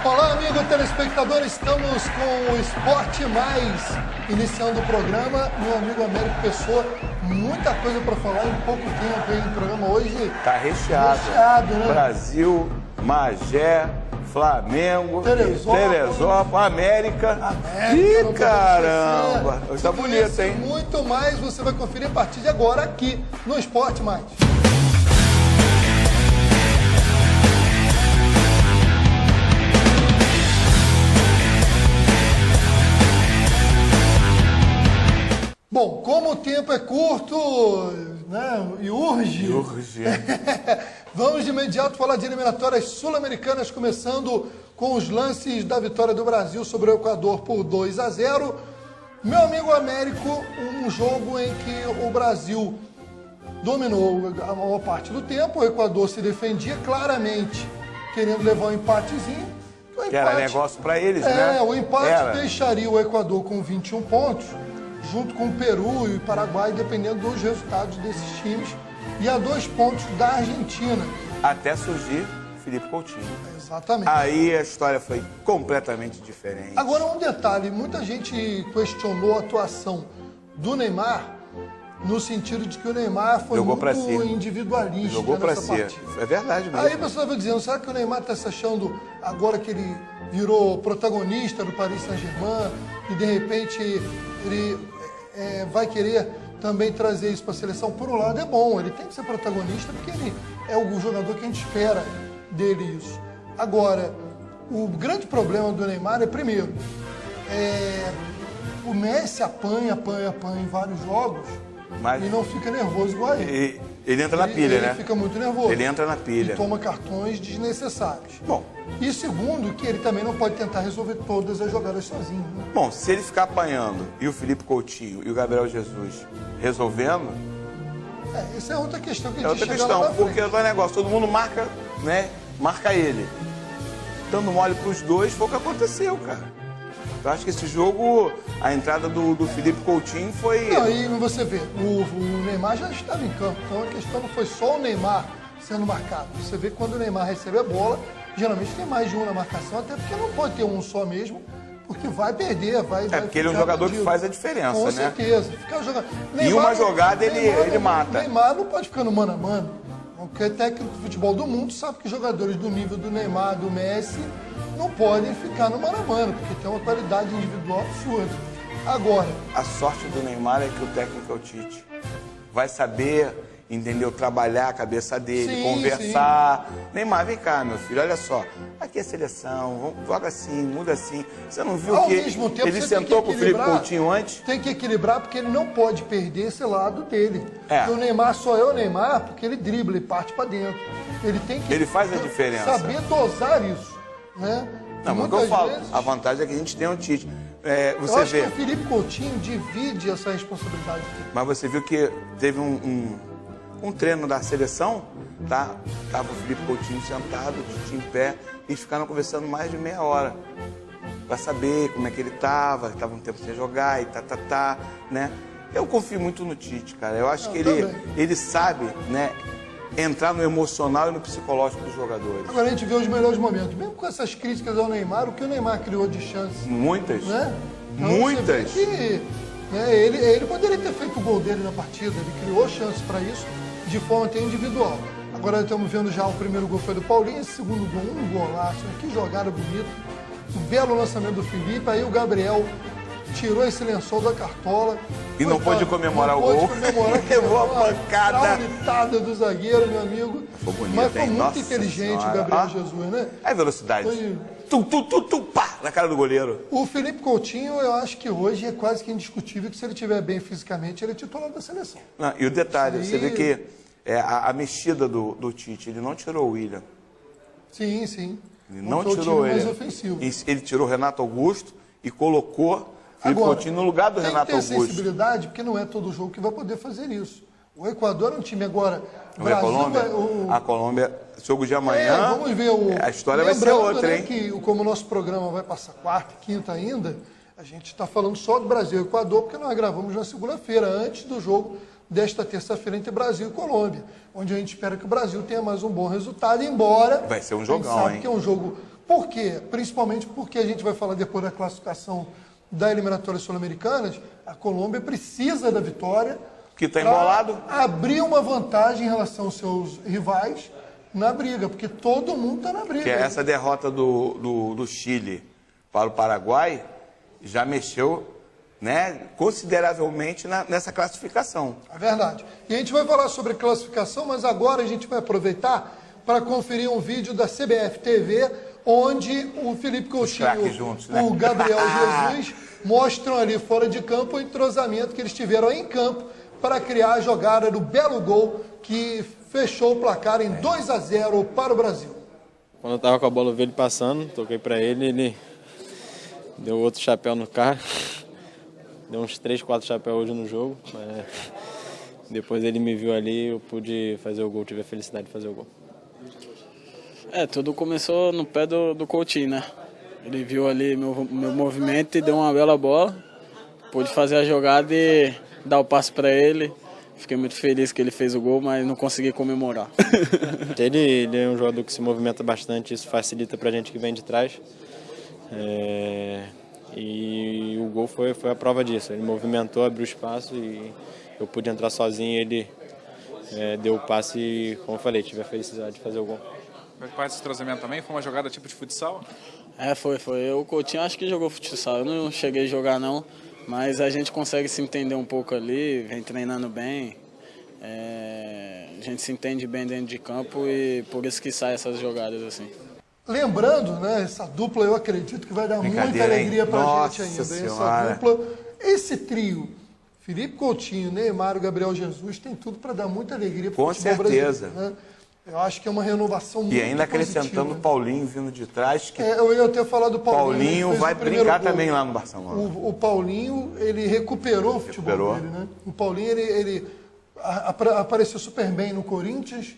Olá, amigo telespectador, estamos com o Esporte Mais, iniciando o programa. Meu amigo Américo Pessoa, muita coisa para falar em pouco tempo, hein? O programa hoje tá recheado, né? Brasil, Magé, Flamengo, Teresópolis, América. Ih, caramba! Hoje tá bonito, hein? Muito mais você vai conferir a partir de agora aqui no Esporte Mais. Bom, como o tempo é curto, né, e urge, vamos de imediato falar de eliminatórias sul-americanas, começando com os lances da vitória do Brasil sobre o Equador por 2-0. Meu amigo Américo, um jogo em que o Brasil dominou a maior parte do tempo, o Equador se defendia claramente, querendo levar um empatezinho. Que era negócio para eles, né? O empate deixaria o Equador com 21 pontos, junto com o Peru e o Paraguai, dependendo dos resultados desses times, e a 2 pontos da Argentina. Até surgir Felipe Coutinho. Exatamente. Aí a história foi completamente diferente. Agora, um detalhe, muita gente questionou a atuação do Neymar, no sentido de que o Neymar foi muito individualista nessa partida. É verdade mesmo. Aí a pessoa vai dizendo, será que o Neymar está se achando agora que ele virou protagonista do Paris Saint-Germain e de repente ele vai querer também trazer isso para a seleção? Por um lado é bom, ele tem que ser protagonista porque ele é o jogador que a gente espera dele isso. Agora, o grande problema do Neymar é, primeiro, o Messi apanha em vários jogos, mas e não fica nervoso igual a ele. Ele entra na pilha, né? Ele fica muito nervoso. Ele entra na pilha. E toma cartões desnecessários. Bom. E segundo, que ele também não pode tentar resolver todas as jogadas sozinho. Né? Bom, se ele ficar apanhando e o Felipe Coutinho e o Gabriel Jesus resolvendo... Essa é outra questão que a gente É outra questão, porque o negócio, todo mundo marca, né? Marca ele. Dando mole pros dois, foi o que aconteceu, cara. Eu acho que esse jogo, a entrada do Felipe Coutinho foi... Não, aí você vê, o Neymar já estava em campo, então a questão não foi só o Neymar sendo marcado. Você vê que quando o Neymar recebe a bola, geralmente tem mais de um na marcação, até porque não pode ter um só mesmo, porque vai perder, vai porque ele é um jogador perdido. Que faz a diferença, com né? certeza. Ficar jogando... Neymar, e uma jogada ele mata. O Neymar não pode ficar no mano a mano. Qualquer técnico de futebol do mundo sabe que jogadores do nível do Neymar, do Messi, não podem ficar no mano a mano, porque tem uma qualidade individual absurda. Agora... A sorte do Neymar é que o técnico é o Tite. Vai saber, entendeu? Trabalhar a cabeça dele, conversar. Sim. Neymar, vem cá, meu filho, olha só. Aqui é seleção, joga assim, muda assim. Você não viu que ele sentou com o Felipe Coutinho antes? Tem que equilibrar porque ele não pode perder esse lado dele. Porque o Neymar só é o Neymar porque ele dribla e parte para dentro. Ele tem que... Ele faz a diferença. Saber dosar isso. Né? Não, mas o que eu falo, a vantagem é que a gente tem um Tite. Você eu acho vê... que o Felipe Coutinho divide essa responsabilidade. Mas você viu que teve um treino da seleção, tá? Tava o Felipe Coutinho sentado, o Tite em pé, e ficaram conversando mais de meia hora. Pra saber como é que ele tava um tempo sem jogar e né? Eu confio muito no Tite, cara. Eu acho que ele sabe, né? Entrar no emocional e no psicológico dos jogadores. Agora a gente vê os melhores momentos. Mesmo com essas críticas ao Neymar, o que o Neymar criou de chances. Muitas. Né? Então, muitas. Você vê que, né, ele poderia ter feito o gol dele na partida. Ele criou chances para isso de forma até individual. Agora estamos vendo já o primeiro gol foi do Paulinho, esse segundo gol, um golaço. Que jogada bonita. Um belo lançamento do Felipe. Aí o Gabriel tirou esse lençol da cartola. E não pôde comemorar o gol. Levou a pancada. Traulitada do zagueiro, meu amigo. Foi bonito, mas foi muito inteligente o Gabriel Jesus, né? É velocidade. Pá, na cara do goleiro. O Felipe Coutinho, eu acho que hoje é quase que indiscutível que se ele estiver bem fisicamente, ele é titular da seleção. Não, e o detalhe, você vê que a mexida do Tite, ele não tirou o William. Sim, sim. Ele não tirou ele. Mais ofensivo. Ele tirou o Renato Augusto e colocou Felipe Coutinho no lugar do Renato Augusto. Tem que ter sensibilidade, porque não é todo jogo que vai poder fazer isso. O Equador é um time agora... A Colômbia, jogo de amanhã, vamos ver a história vai ser outra, hein? Que como o nosso programa vai passar quarta e quinta ainda, a gente está falando só do Brasil e Equador, porque nós gravamos na segunda-feira, antes do jogo desta terça-feira entre Brasil e Colômbia, onde a gente espera que o Brasil tenha mais um bom resultado, embora... Vai ser um jogão, a gente sabe hein? que é um jogo Por quê? Principalmente porque a gente vai falar depois da classificação da eliminatória sul-americanas, a Colômbia precisa da vitória que está embolado, abrir uma vantagem em relação aos seus rivais na briga, porque todo mundo está na briga. Que essa derrota do Chile para o Paraguai já mexeu, né, consideravelmente nessa classificação. É verdade. E a gente vai falar sobre classificação, mas agora a gente vai aproveitar para conferir um vídeo da CBF TV, onde o Felipe Coutinho e o Gabriel Jesus mostram ali fora de campo o entrosamento que eles tiveram em campo para criar a jogada do belo gol que fechou o placar em 2-0 para o Brasil. Quando eu estava com a bola, eu vi ele passando, toquei para ele deu outro chapéu no carro. Deu uns 3, 4 chapéus hoje no jogo. Mas depois ele me viu ali, eu pude fazer o gol, tive a felicidade de fazer o gol. Tudo começou no pé do Coutinho, né? Ele viu ali meu movimento e deu uma bela bola. Pude fazer a jogada e dar o passe para ele. Fiquei muito feliz que ele fez o gol, mas não consegui comemorar. Ele é um jogador que se movimenta bastante, isso facilita para a gente que vem de trás. E o gol foi a prova disso. Ele movimentou, abriu espaço e eu pude entrar sozinho. Ele deu o passe e, como eu falei, tive a felicidade de fazer o gol. Foi parte desse treinamento também? Foi uma jogada tipo de futsal? Foi. O Coutinho acho que jogou futsal. Eu não cheguei a jogar não, mas a gente consegue se entender um pouco ali, vem treinando bem. A gente se entende bem dentro de campo e por isso que saem essas jogadas assim. Lembrando, né, essa dupla eu acredito que vai dar muita alegria pra gente ainda. Essa dupla, esse trio, Felipe Coutinho, Neymar e Gabriel Jesus, tem tudo para dar muita alegria pro futebol brasileiro. Né? Eu acho que é uma renovação muito positiva. E ainda acrescentando o Paulinho vindo de trás. Que eu ia ter falado do Paulinho. Paulinho vai brincar também lá no Barcelona. O Paulinho, ele recuperou o futebol dele, né? O Paulinho, ele apareceu super bem no Corinthians,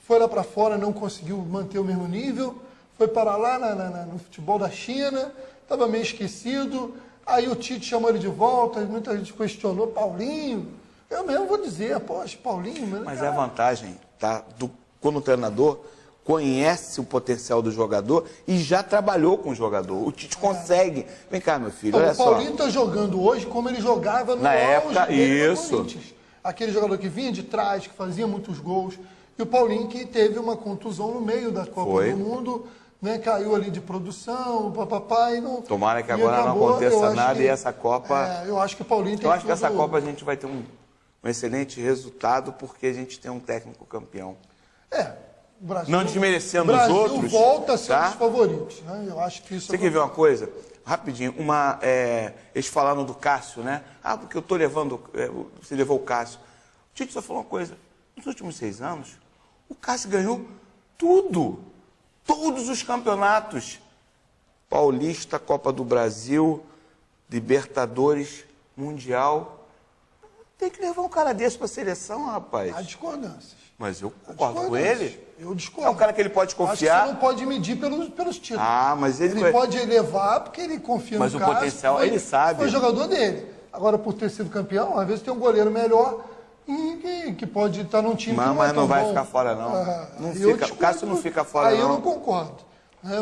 foi lá para fora, não conseguiu manter o mesmo nível, foi para lá no futebol da China, estava meio esquecido, aí o Tite chamou ele de volta, muita gente questionou, Paulinho, eu mesmo vou dizer, poxa, Paulinho... Mas é a vantagem, tá, quando o treinador conhece o potencial do jogador e já trabalhou com o jogador. O Tite consegue. Vem cá, meu filho, olha só. O Paulinho está jogando hoje como ele jogava no na época, isso. Aquele jogador que vinha de trás, que fazia muitos gols. E o Paulinho que teve uma contusão no meio da Copa do Mundo, né, caiu ali de produção, papapá, e não... Tomara que agora não aconteça nada e essa Copa... eu acho que o Paulinho tem Eu acho que essa Copa a gente vai ter um excelente resultado porque a gente tem um técnico campeão. O Brasil, não desmerecendo os outros. O Brasil volta a ser um dos favoritos. Né? Eu acho que isso... Você quer ver uma coisa? Rapidinho. Eles falaram do Cássio, né? Porque eu estou levando... você levou o Cássio. O Tite só falou uma coisa. Nos últimos 6 anos, o Cássio ganhou tudo. Todos os campeonatos. Paulista, Copa do Brasil, Libertadores, Mundial. Tem que levar um cara desse para a seleção, rapaz. Há discordâncias. Mas eu concordo com ele. Eu discordo. É um cara que ele pode confiar. Acho que você não pode medir pelos títulos. Mas ele pode levar porque ele confia no Cássio. Mas o potencial, ele sabe. Foi jogador dele. Agora, por ter sido campeão, às vezes tem um goleiro melhor e que pode estar num time que mas não vai ficar fora, não. Não fica, o Cássio não fica fora, aí eu não concordo.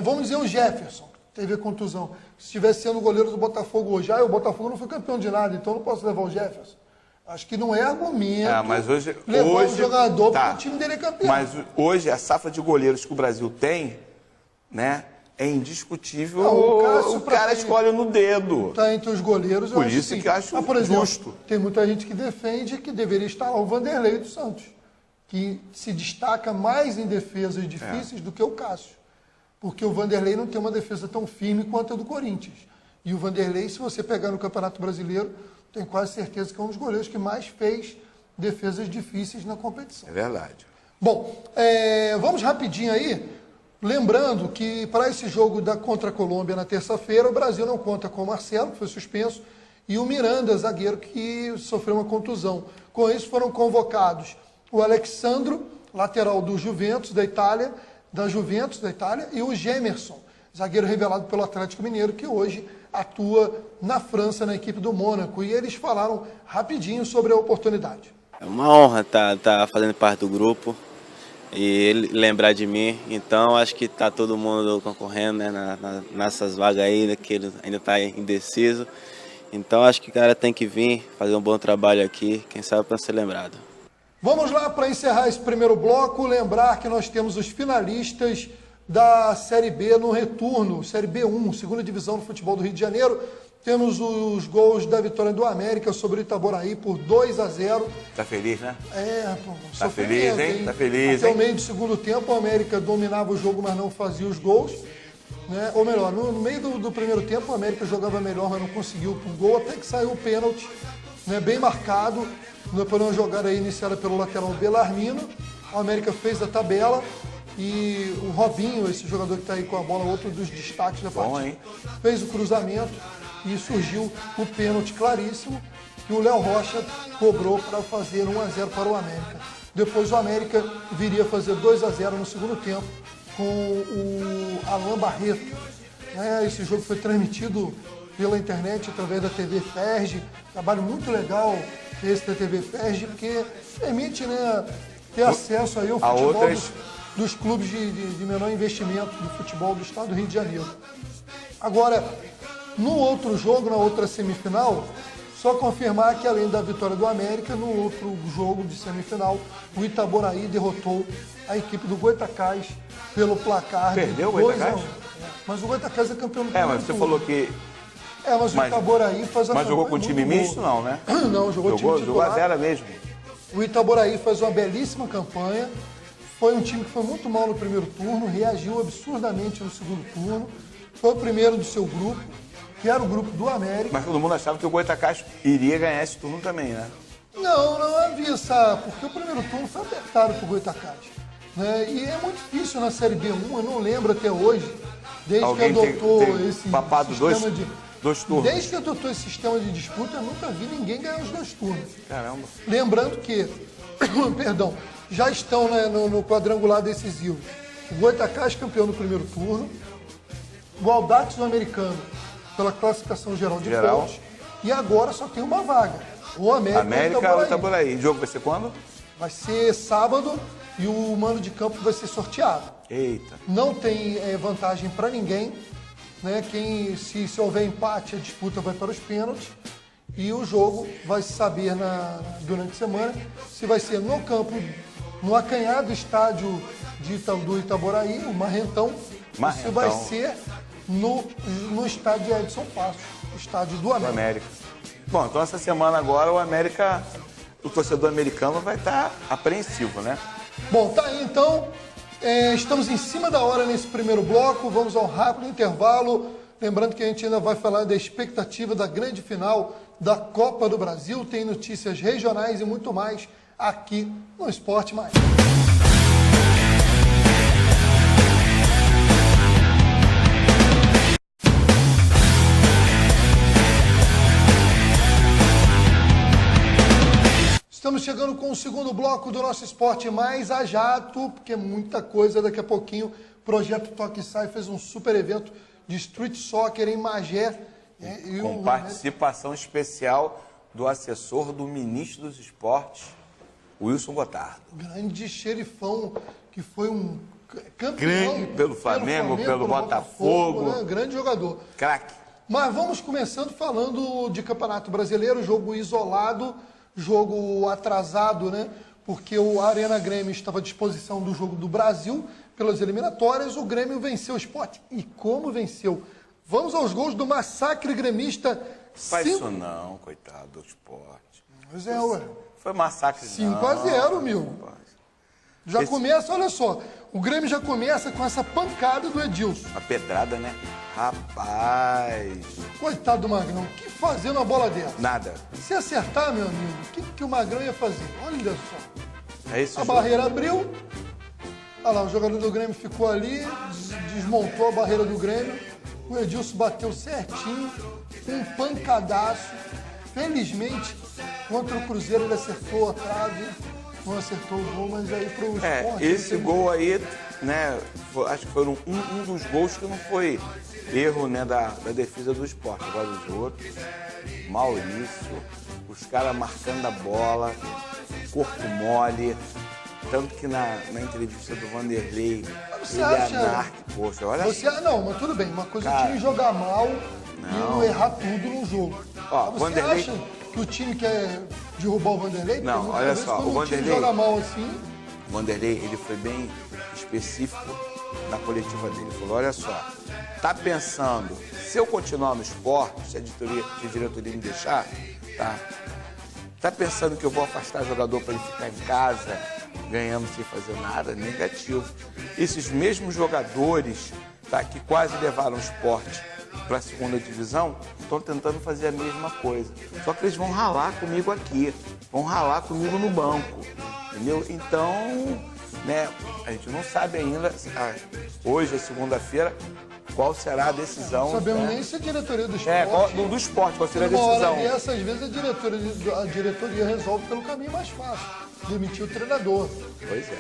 Vamos dizer o Jefferson, teve contusão. Se estivesse sendo goleiro do Botafogo hoje, o Botafogo não foi campeão de nada, então eu não posso levar o Jefferson. Acho que não é argumento mas hoje, levar um jogador porque o time dele é campeão. Mas hoje a safra de goleiros que o Brasil tem, né, é indiscutível. O cara escolhe no dedo. Está entre os goleiros. Por isso que eu acho por exemplo, justo. Tem muita gente que defende que deveria estar lá o Vanderlei do Santos, que se destaca mais em defesas difíceis do que o Cássio. Porque o Vanderlei não tem uma defesa tão firme quanto a do Corinthians. E o Vanderlei, se você pegar no Campeonato Brasileiro, tenho quase certeza que é um dos goleiros que mais fez defesas difíceis na competição. É verdade. Bom, vamos rapidinho aí. Lembrando que para esse jogo contra a Colômbia na terça-feira, o Brasil não conta com o Marcelo, que foi suspenso, e o Miranda, zagueiro, que sofreu uma contusão. Com isso foram convocados o Alexandro, lateral do Juventus da Itália, e o Gemerson, zagueiro revelado pelo Atlético Mineiro, que hoje atua na França, na equipe do Mônaco. E eles falaram rapidinho sobre a oportunidade. É uma honra estar fazendo parte do grupo. e ele lembrar de mim. Então acho que tá todo mundo concorrendo, né, nessas vagas aí, né, que ele ainda tá indeciso. Então acho que o cara tem que vir fazer um bom trabalho aqui, quem sabe para ser lembrado. Vamos lá, para encerrar esse primeiro bloco, lembrar que nós temos os finalistas da Série B no retorno, Série B1, segunda divisão do futebol do Rio de Janeiro. Temos os gols da vitória do América sobre o Itaboraí por 2-0. Tá feliz, né? Pô, tá feliz, hein? Tá feliz, Até o meio do segundo tempo, o América dominava o jogo, mas não fazia os gols. Né? Ou melhor, no meio do primeiro tempo, o América jogava melhor, mas não conseguiu o gol, até que saiu o pênalti, né? Bem marcado, depois de uma jogada iniciada pelo lateral Belarmino. O América fez a tabela. E o Robinho, esse jogador que está aí com a bola, outro dos destaques da partida, fez o cruzamento e surgiu o pênalti claríssimo que o Léo Rocha cobrou para fazer 1-0 para o América. Depois o América viria a fazer 2-0 no segundo tempo com o Alan Barreto. Esse jogo foi transmitido pela internet através da TV Ferg, trabalho muito legal esse da TV Ferg, porque permite, né, ter acesso aí ao futebol dos clubes de menor investimento do futebol do estado do Rio de Janeiro. Agora, no outro jogo, na outra semifinal, só confirmar que além da vitória do América, no outro jogo de semifinal, o Itaboraí derrotou a equipe do Goitacás pelo placar Perdeu de o Goitacás? 2-1. Mas o Goitacás é campeão do primeiro mas você turno. falou que... mas o Itaboraí faz a Mas jogou com time misto, não, né? Não, jogou time titular. Jogou a 0 mesmo. O Itaboraí faz uma belíssima campanha. Foi um time que foi muito mal no primeiro turno, reagiu absurdamente no segundo turno. Foi o primeiro do seu grupo, que era o grupo do América. Mas todo mundo achava que o Goitacás iria ganhar esse turno também, né? Não havia essa... Porque o primeiro turno foi apertado pro Goitacás. Né? E é muito difícil na Série B1, eu não lembro até hoje, desde Alguém que adotou tem esse papado sistema dois turnos. Desde que adotou esse sistema de disputa, eu nunca vi ninguém ganhar os 2 turnos. Caramba. Lembrando que, perdão, já estão, né, no quadrangular decisivo o Goitacás campeão no primeiro turno, o Audax do Americano pela classificação geral de pontos, e agora só tem uma vaga, o América ou Itaboraí. O jogo vai ser quando? Vai ser sábado e o mando de campo vai ser sorteado. Eita. Não tem vantagem para ninguém, né? Se houver empate, a disputa vai para os pênaltis. E o jogo vai se saber durante a semana se vai ser no campo, no acanhado estádio do Itaboraí, o Marrentão, ou se vai ser no estádio Edson Passos, o estádio do América. Bom, então essa semana agora o torcedor americano vai estar apreensivo, né? Bom, tá aí então. Estamos em cima da hora nesse primeiro bloco, vamos ao rápido intervalo. Lembrando que a gente ainda vai falar da expectativa da grande final da Copa do Brasil, tem notícias regionais e muito mais aqui no Esporte Mais. Estamos chegando com o segundo bloco do nosso Esporte Mais a jato, porque muita coisa daqui a pouquinho. O Projeto Toque e Sai fez um super evento de street soccer em Magé. Com participação especial do assessor do ministro dos Esportes, Wilson Gotardo. Grande xerifão, que foi um campeão. Grande pelo Flamengo, pelo Botafogo. Né? Grande jogador. Craque. Mas vamos começando falando de Campeonato Brasileiro, jogo isolado, jogo atrasado, né? Porque o Arena Grêmio estava à disposição do jogo do Brasil pelas eliminatórias. O Grêmio venceu o Sport. E como venceu? Vamos aos gols do massacre gremista. Faz isso não, coitado do Sport. Pois é, ué. Foi massacre 5-0, meu. Já começa, olha só. O Grêmio já começa com essa pancada do Edilson. A pedrada, né? Rapaz. Coitado do Magrão. O que fazer na bola dessa? Nada. Se acertar, meu amigo, o que o Magrão ia fazer? Olha só. É esse a barreira abriu. Olha lá, o jogador do Grêmio ficou ali, desmontou a barreira do Grêmio. O Edilson bateu certinho, um pancadaço. Felizmente, contra o Cruzeiro ele acertou a trave, não acertou o gol, mas aí pro Sport... Esse gol aí, né, acho que foi um dos gols que não foi erro, né, da defesa do Sport. Agora os outros, Maurício, os caras marcando a bola, corpo mole, Tanto que na entrevista do Vanderlei, Você ele acha- é anárquico. Poxa, olha Não, mas tudo bem. Uma coisa é o Cara, time jogar mal e não errar tudo no jogo. Ó, Mas Vanderlei- você acha que o time quer derrubar o Vanderlei? Não, Porque muitas olha vezes só, quando o time Vanderlei- joga mal assim, O Vanderlei, ele foi bem específico na coletiva dele. Ele falou, olha só, tá pensando, se eu continuar no esporte, se a diretoria me deixar, tá pensando que eu vou afastar jogador para ele ficar em casa, ganhando sem fazer nada? Negativo. Esses mesmos jogadores, que quase levaram o esporte para a segunda divisão, estão tentando fazer a mesma coisa. Só que eles vão ralar comigo aqui, vão ralar comigo no banco, entendeu? Então, né, a gente não sabe ainda, hoje é segunda-feira, qual será a decisão. não sabemos né? nem se a diretoria do esporte... Do esporte, qual será a Numa hora decisão. dessa, às vezes a diretoria resolve pelo caminho mais fácil, demitir o treinador. Pois é.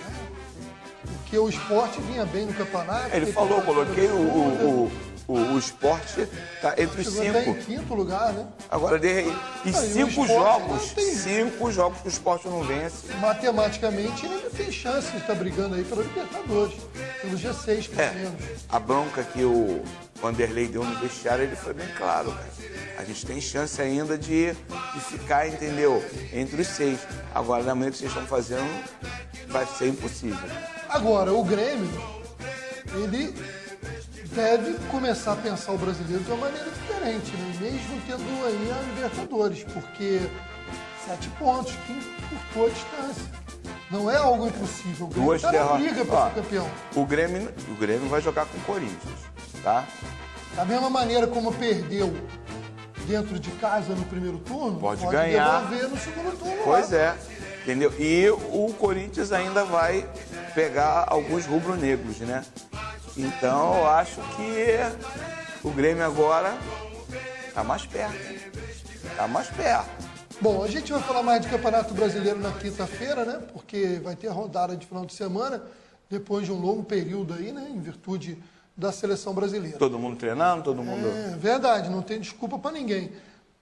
Porque o esporte vinha bem no campeonato. Ele falou, coloquei o esporte entre os Chegou até 5. em quinto lugar, né? Agora, e e o 5 esporte jogos, não tem- 5 jogos que o esporte não vence. Matematicamente, ele ainda tem chance de estar brigando aí pela Libertadores, pelo G6, pelo menos. A bronca que o Vanderlei deu no vestiário, ele foi bem claro, cara. A gente tem chance ainda de ficar, entendeu? Entre os 6. Agora, na maneira que vocês estão fazendo, vai ser impossível. Agora, o Grêmio, ele deve começar a pensar o brasileiro de uma maneira diferente, né? Mesmo tendo aí a Libertadores, porque 7 pontos, que encurtou a distância. Não é algo impossível. O Grêmio está na briga para ser campeão. O Grêmio vai jogar com o Corinthians, tá? Da mesma maneira como perdeu dentro de casa no primeiro turno, Pode ganhar. devolver no segundo turno. Pois lá. é, entendeu? E o Corinthians ainda vai pegar alguns rubro-negros, né? Então, eu acho que o Grêmio agora tá mais perto. Tá mais perto. Bom, a gente vai falar mais de Campeonato Brasileiro na quinta-feira, né? Porque vai ter a rodada de final de semana, depois de um longo período aí, né? Em virtude da seleção brasileira. Todo mundo treinando, todo mundo... É verdade, não tem desculpa para ninguém.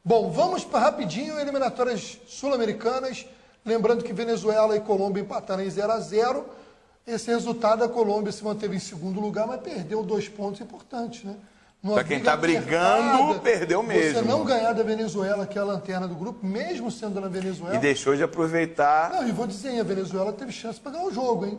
Bom, vamos para rapidinho, eliminatórias sul-americanas. Lembrando que Venezuela e Colômbia empataram em 0-0. Esse resultado, a Colômbia se manteve em segundo lugar, mas perdeu 2 pontos importantes, né? Pra quem tá brigando, perdeu mesmo. Você não ganhar da Venezuela, que é a lanterna do grupo, mesmo sendo na Venezuela... E deixou de aproveitar... Não, e vou dizer, hein, a Venezuela teve chance para ganhar o jogo, hein?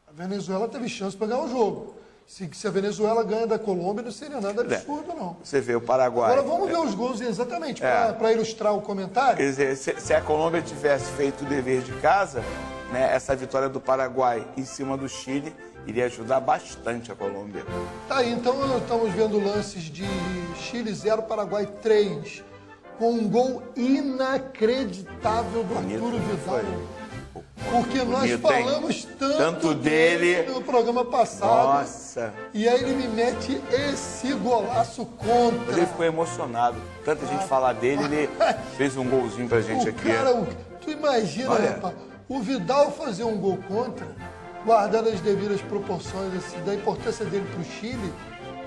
A Venezuela teve chance para ganhar o jogo. Se a Venezuela ganha da Colômbia, não seria nada absurdo, não. Você vê o Paraguai... Agora vamos ver os gols exatamente, para ilustrar o comentário. Quer dizer, se a Colômbia tivesse feito o dever de casa, né, essa vitória do Paraguai em cima do Chile iria ajudar bastante a Colômbia. Tá aí, então estamos vendo lances de Chile 0, Paraguai 3, com um gol inacreditável do Arturo Vidal. Porque nós Bonito, falamos tanto dele no programa passado. Nossa! E aí ele me mete esse golaço contra. Ele ficou emocionado. Tanta gente falar dele, ele fez um golzinho pra gente aqui. Cara, tu imagina, Olha. rapaz, o Vidal fazer um gol contra, guardando as devidas proporções assim, da importância dele pro Chile,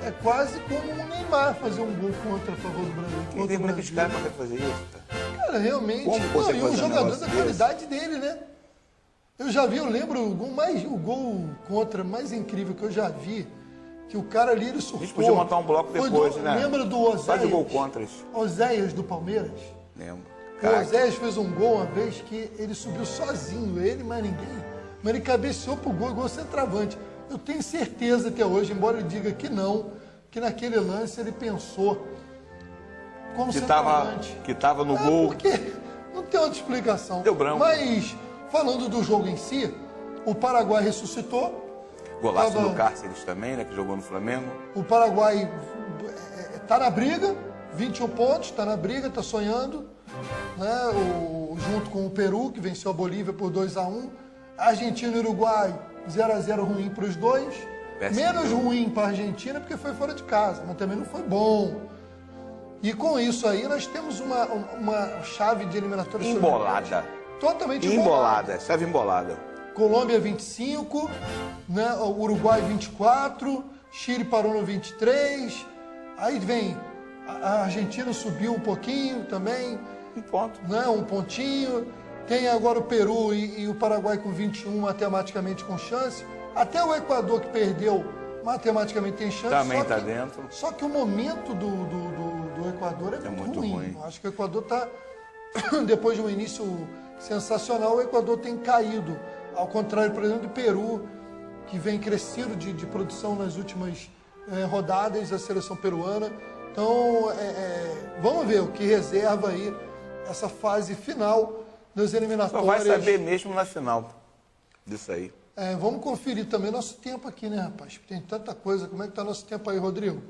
é quase como o Neymar fazer um gol contra a favor do Brasil. Quem contra tem o muito que Brasil. cara pra fazer isso? Tá? Cara, realmente, Como não, consegue e um fazer um jogador negócio da desse? qualidade dele, né? Eu já vi, eu lembro, o gol contra mais incrível que eu já vi, que o cara ali, ele surtou. A gente podia montar um bloco Foi depois, do, né? Lembra do Oséias? Faz o gol contras. Oséias do Palmeiras? Lembro. O Caraca. Oséias fez um gol uma vez que ele subiu sozinho, ele mais ninguém. Mas ele cabeceou pro gol, igual centroavante. Eu tenho certeza até hoje, embora ele diga que não, que naquele lance ele pensou como centroavante. Que tava no gol. Porque não tem outra explicação. Deu branco. Mas, falando do jogo em si, o Paraguai ressuscitou. Golaço Tava- do Cáceres também, né? Que jogou no Flamengo. O Paraguai está na briga, 21 pontos, está na briga, está sonhando, né? Junto com o Peru, que venceu a Bolívia por 2-1. Argentina e Uruguai, 0-0 ruim para os dois. Péssimo Menos jogo. ruim para a Argentina, porque foi fora de casa, mas também não foi bom. E com isso aí, nós temos uma chave de eliminatórias Embolada. totalmente embolada. Embolada. Chave embolada. Colômbia 25, né? O Uruguai 24, Chile parou no 23, aí vem a Argentina subiu um pouquinho também, Um ponto. né? Um pontinho, Tem agora o Peru e o Paraguai com 21 matematicamente com chance. Até o Equador, que perdeu, matematicamente tem chance. Também está dentro. Só que o momento do Equador é muito ruim. Eu acho que o Equador está, depois de um início sensacional, o Equador tem caído. Ao contrário, por exemplo, do Peru, que vem crescendo de produção nas últimas rodadas, a seleção peruana. Então, vamos ver o que reserva aí essa fase final das eliminatórias. Só vai saber mesmo na final disso aí. Vamos conferir também nosso tempo aqui, né, rapaz? Tem tanta coisa. Como é que está nosso tempo aí, Rodrigo?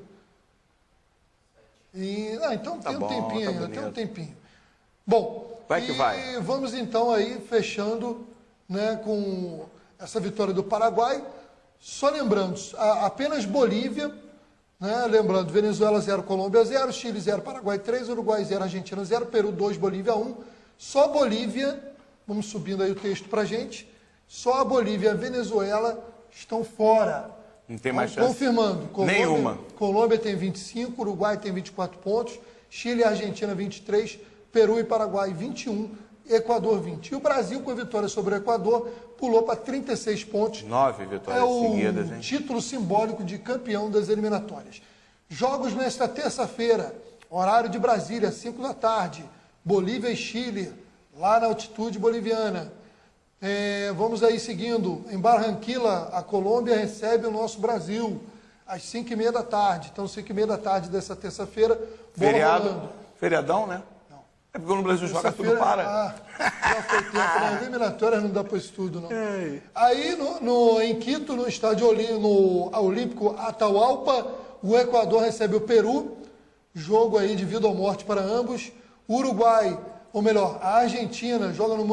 Então tá tem um bom, tempinho tá ainda, bonito. tem um tempinho. Bom, vai que vai. Vamos então aí fechando, né, com essa vitória do Paraguai. Só lembrando, apenas Bolívia, né, lembrando, Venezuela 0, Colômbia 0, Chile 0, Paraguai 3, Uruguai 0, Argentina 0, Peru 2, Bolívia 1. Só Bolívia, vamos subindo aí o texto pra gente, só a Bolívia e a Venezuela estão fora. Não tem mais chance? Confirmando. Nenhuma. Colômbia tem 25, Uruguai tem 24 pontos, Chile e Argentina 23, Peru e Paraguai 21, Equador 20. E o Brasil, com a vitória sobre o Equador, pulou para 36 pontos. 9 vitórias seguidas, hein? Título simbólico de campeão das eliminatórias. Jogos nesta terça-feira, horário de Brasília, 5 da tarde, Bolívia e Chile, lá na altitude boliviana. Vamos aí seguindo, em Barranquilla, a Colômbia recebe o nosso Brasil, às 5h30 da tarde. Então, 5h30 da tarde dessa terça-feira, feriadão, né? Não. É porque no Brasil joga tudo para. Já foi tempo, nas eliminatórias não dá para isso tudo, não. Aí, em Quito, no estádio Olímpico Atahualpa, o Equador recebe o Peru, jogo aí de vida ou morte para ambos. O Uruguai, ou melhor, a Argentina joga no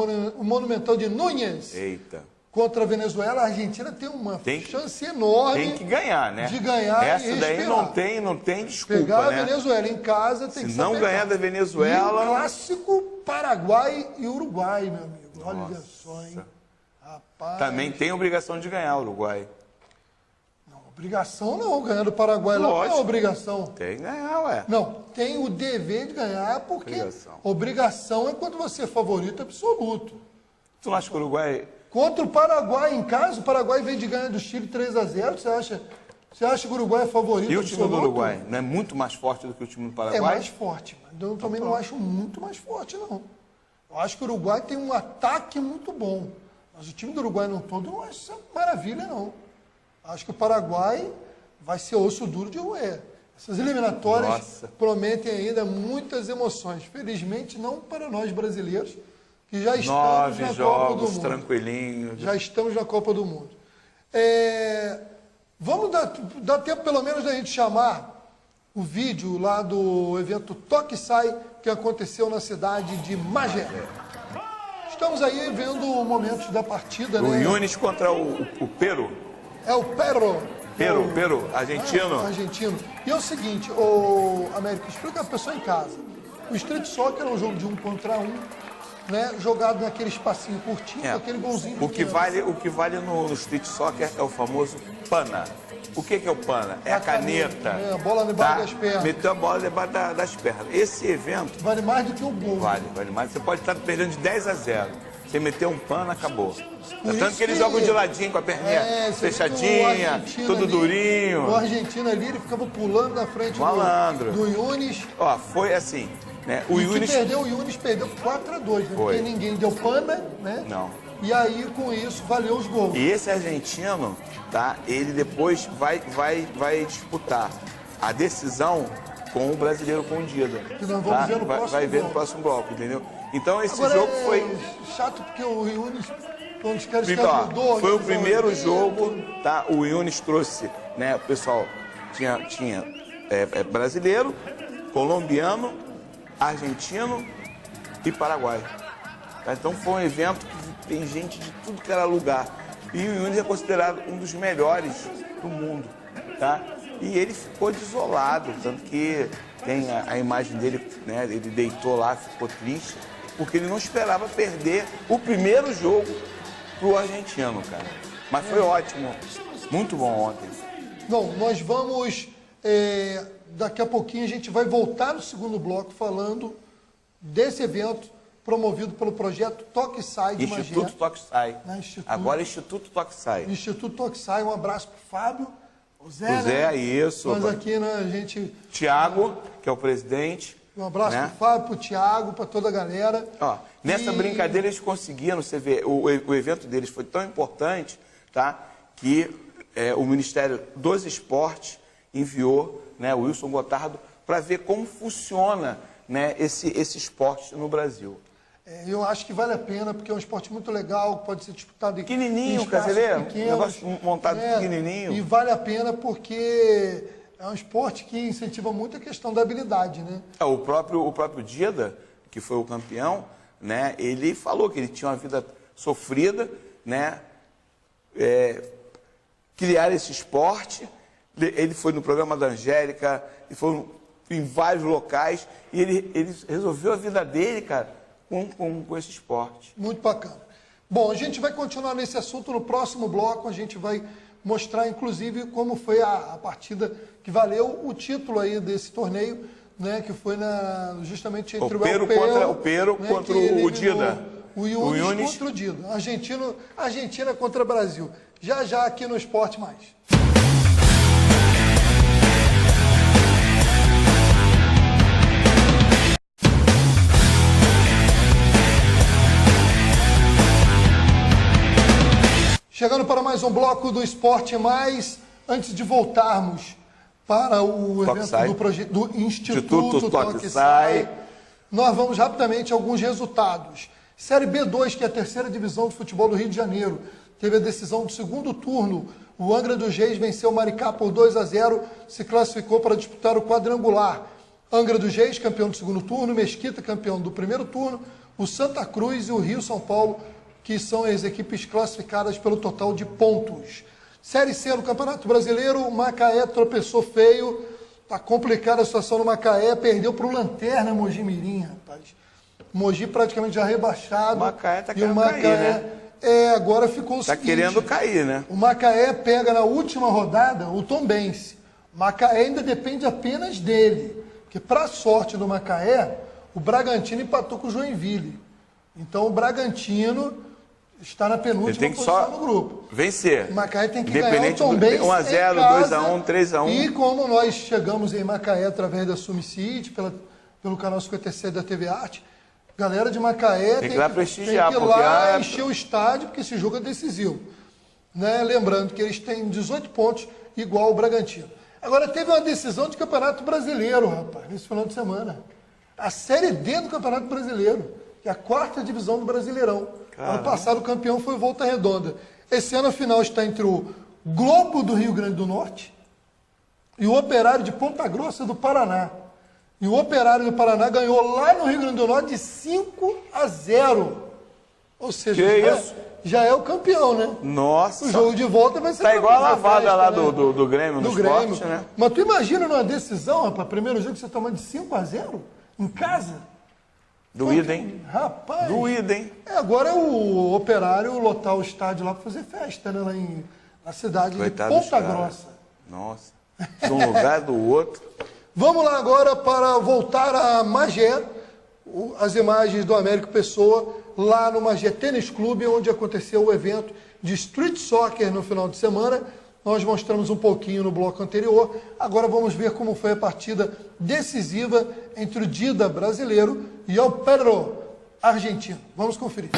Monumental de Núñez. Eita. Contra a Venezuela. A Argentina tem uma chance enorme. Tem que ganhar, né? De ganhar. Essa daí não tem desculpa, pegar, né? A Venezuela em casa tem que Se não ganhar da Venezuela. E o clássico Paraguai e Uruguai, meu amigo. Olha só, hein? Rapaz. Também tem obrigação de ganhar o Uruguai. Obrigação não, ganhar do Paraguai lá não é obrigação. Tem que ganhar, ué. Não, tem o dever de ganhar, porque obrigação é quando você é favorito absoluto. Tu não acha que o Uruguai... Contra o Paraguai em casa, o Paraguai veio de ganhar do Chile 3-0, você acha que o Uruguai é favorito absoluto? E o time do Uruguai não é muito mais forte do que o time do Paraguai? É mais forte, mas eu também não acho muito mais forte, não. Eu acho que o Uruguai tem um ataque muito bom, mas o time do Uruguai não todo não acho essa maravilha, não. Acho que o Paraguai vai ser osso duro de roer. Essas eliminatórias prometem ainda muitas emoções. Felizmente, não para nós brasileiros, que já estamos na Copa do Mundo. Tranquilinhos. Já estamos na Copa do Mundo. Vamos dar tempo, pelo menos, da gente chamar o vídeo lá do evento Toque e Sai, que aconteceu na cidade de Magé. Estamos aí vendo momentos da partida, o né? Yunis contra o Peru. É o Peru, argentino. Argentino. E é o seguinte, Américo, explica a pessoa em casa. O Street Soccer é um jogo de 1 contra 1, né? Jogado naquele espacinho curtinho, com aquele golzinho. O que vale no Street Soccer é o famoso pana. O que é o pana? É a caneta. A bola debaixo das pernas. Meteu a bola debaixo das pernas. Esse evento... Vale mais do que o gol. Vale mais. Você pode estar perdendo de 10-0. Você meteu um pano, acabou. Tanto que eles jogam de ladinho com a perninha fechadinha, tudo ali, durinho. O argentino ali, ele ficava pulando na frente do Yunis. Ó, foi assim, né? O Yunis perdeu 4-2, né? Porque ninguém deu pana, né? Não. E aí, com isso, valeu os gols. E esse argentino, tá? Ele depois vai disputar a decisão com o brasileiro com o Dida. Que nós vamos ver no próximo bloco. Vai ver no próximo bloco, entendeu? Então esse jogo foi... chato porque o Yunis... Foi o primeiro jogo, tá? O Yunis trouxe, né? O pessoal tinha brasileiro, colombiano, argentino e paraguai. Tá? Então foi um evento que tem gente de tudo que era lugar. E o Yunis é considerado um dos melhores do mundo, tá? E ele ficou desolado, tanto que tem a imagem dele, né? Ele deitou lá, ficou triste, porque ele não esperava perder o primeiro jogo pro argentino, cara. Mas foi ótimo, muito bom ontem. Bom, nós vamos, daqui a pouquinho a gente vai voltar no segundo bloco falando desse evento promovido pelo projeto Toque Sai de Magé. Instituto Toque Sai. Né? Agora Instituto Toque Sai. Instituto Toque Sai, um abraço pro Fábio, o Zé, O Zé, né? isso. Nós aqui, né, a gente... Tiago, que é o presidente. Um abraço né? pro Fábio, pro Tiago, pra toda a galera. Ó, nessa brincadeira eles conseguiram, você vê, o evento deles foi tão importante, tá, que o Ministério dos Esportes enviou, né, o Wilson Gotardo para ver como funciona, né, esse esporte no Brasil. Eu acho que vale a pena, porque é um esporte muito legal, pode ser disputado Pequenininho, em espaços pequenos, pequenos, negócio montado pequenininho. E vale a pena porque é um esporte que incentiva muito a questão da habilidade, né? O próprio Dida, que foi o campeão, né, ele falou que ele tinha uma vida sofrida, né, criar esse esporte. Ele foi no programa da Angélica, e foi em vários locais, e ele resolveu a vida dele, cara, com esse esporte. Muito bacana. Bom, a gente vai continuar nesse assunto no próximo bloco, a gente vai mostrar, inclusive, como foi a partida que valeu o título aí desse torneio, né, que foi justamente entre o Pero contra o Dida. O Yunis contra o Dida. Argentina contra o Brasil. Já aqui no Esporte Mais. Chegando para mais um bloco do Esporte Mais, antes de voltarmos para o evento do Instituto Toque Sai, nós vamos rapidamente a alguns resultados. Série B2, que é a terceira divisão de futebol do Rio de Janeiro, teve a decisão do segundo turno. O Angra dos Reis venceu o Maricá por 2-0, se classificou para disputar o quadrangular. Angra dos Reis, campeão do segundo turno, Mesquita, campeão do primeiro turno, o Santa Cruz e o Rio São Paulo, que são as equipes classificadas pelo total de pontos. Série C no Campeonato Brasileiro, o Macaé tropeçou feio, tá complicada a situação no Macaé, perdeu para o Lanterna Mogi Mirim, rapaz. Mogi praticamente já rebaixado. O Macaé tá e o querendo Macaé, cair, né? Agora ficou o seguinte. Tá querendo cair, né? O Macaé pega na última rodada o Tombense. O Macaé ainda depende apenas dele, porque para sorte do Macaé, o Bragantino empatou com o Joinville. Então o Bragantino está na penúltima posição no grupo. Vencer. O Macaé tem que ganhar o Tombense 1-0, 2-1, 3-1. E como nós chegamos em Macaé através da Sumicity, pelo canal 57 da TV Arte, galera de Macaé tem que ir lá prestigiar, tem que ir lá encher o estádio, porque esse jogo é decisivo. Né? Lembrando que eles têm 18 pontos, igual o Bragantino. Agora, teve uma decisão de Campeonato Brasileiro, rapaz, nesse final de semana. A Série D do Campeonato Brasileiro, que é a quarta divisão do Brasileirão. Ano passado o campeão foi o Volta Redonda. Esse ano a final está entre o Globo do Rio Grande do Norte e o Operário de Ponta Grossa do Paraná. E o Operário do Paraná ganhou lá no Rio Grande do Norte de 5-0. Ou seja, já é o campeão, né? Nossa. O jogo de volta vai ser... Tá igual a lavada lá do Grêmio, no esporte, né? Mas tu imagina numa decisão, rapaz, primeiro jogo que você toma de 5-0 em casa? Doído, hein? Rapaz. Doído, hein? Agora é o Operário lotar o estádio lá para fazer festa, né? Lá na cidade de Ponta Grossa. Nossa. De um lugar do outro. Vamos lá agora para voltar a Magé. As imagens do Américo Pessoa, lá no Magé Tênis Clube, onde aconteceu o evento de Street Soccer no final de semana. Nós mostramos um pouquinho no bloco anterior. Agora vamos ver como foi a partida decisiva entre o Dida brasileiro e o Pero argentino. Vamos conferir.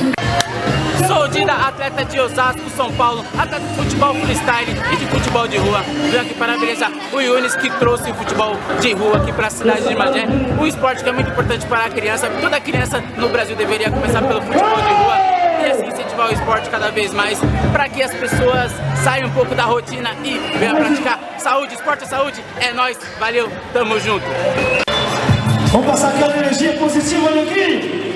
Sou o Dida, atleta de Osasco, São Paulo, atleta de futebol freestyle e de futebol de rua. Venho aqui parabenizar o Yunis, que trouxe o futebol de rua aqui para a cidade de Magé. Um esporte que é muito importante para a criança. Toda criança no Brasil deveria começar pelo futebol de rua e assim incentivar o esporte cada vez mais, para que as pessoas saiam um pouco da rotina e venham praticar. Saúde, esporte é saúde, é nóis, valeu, tamo junto. Vamos passar aquela energia positiva aqui.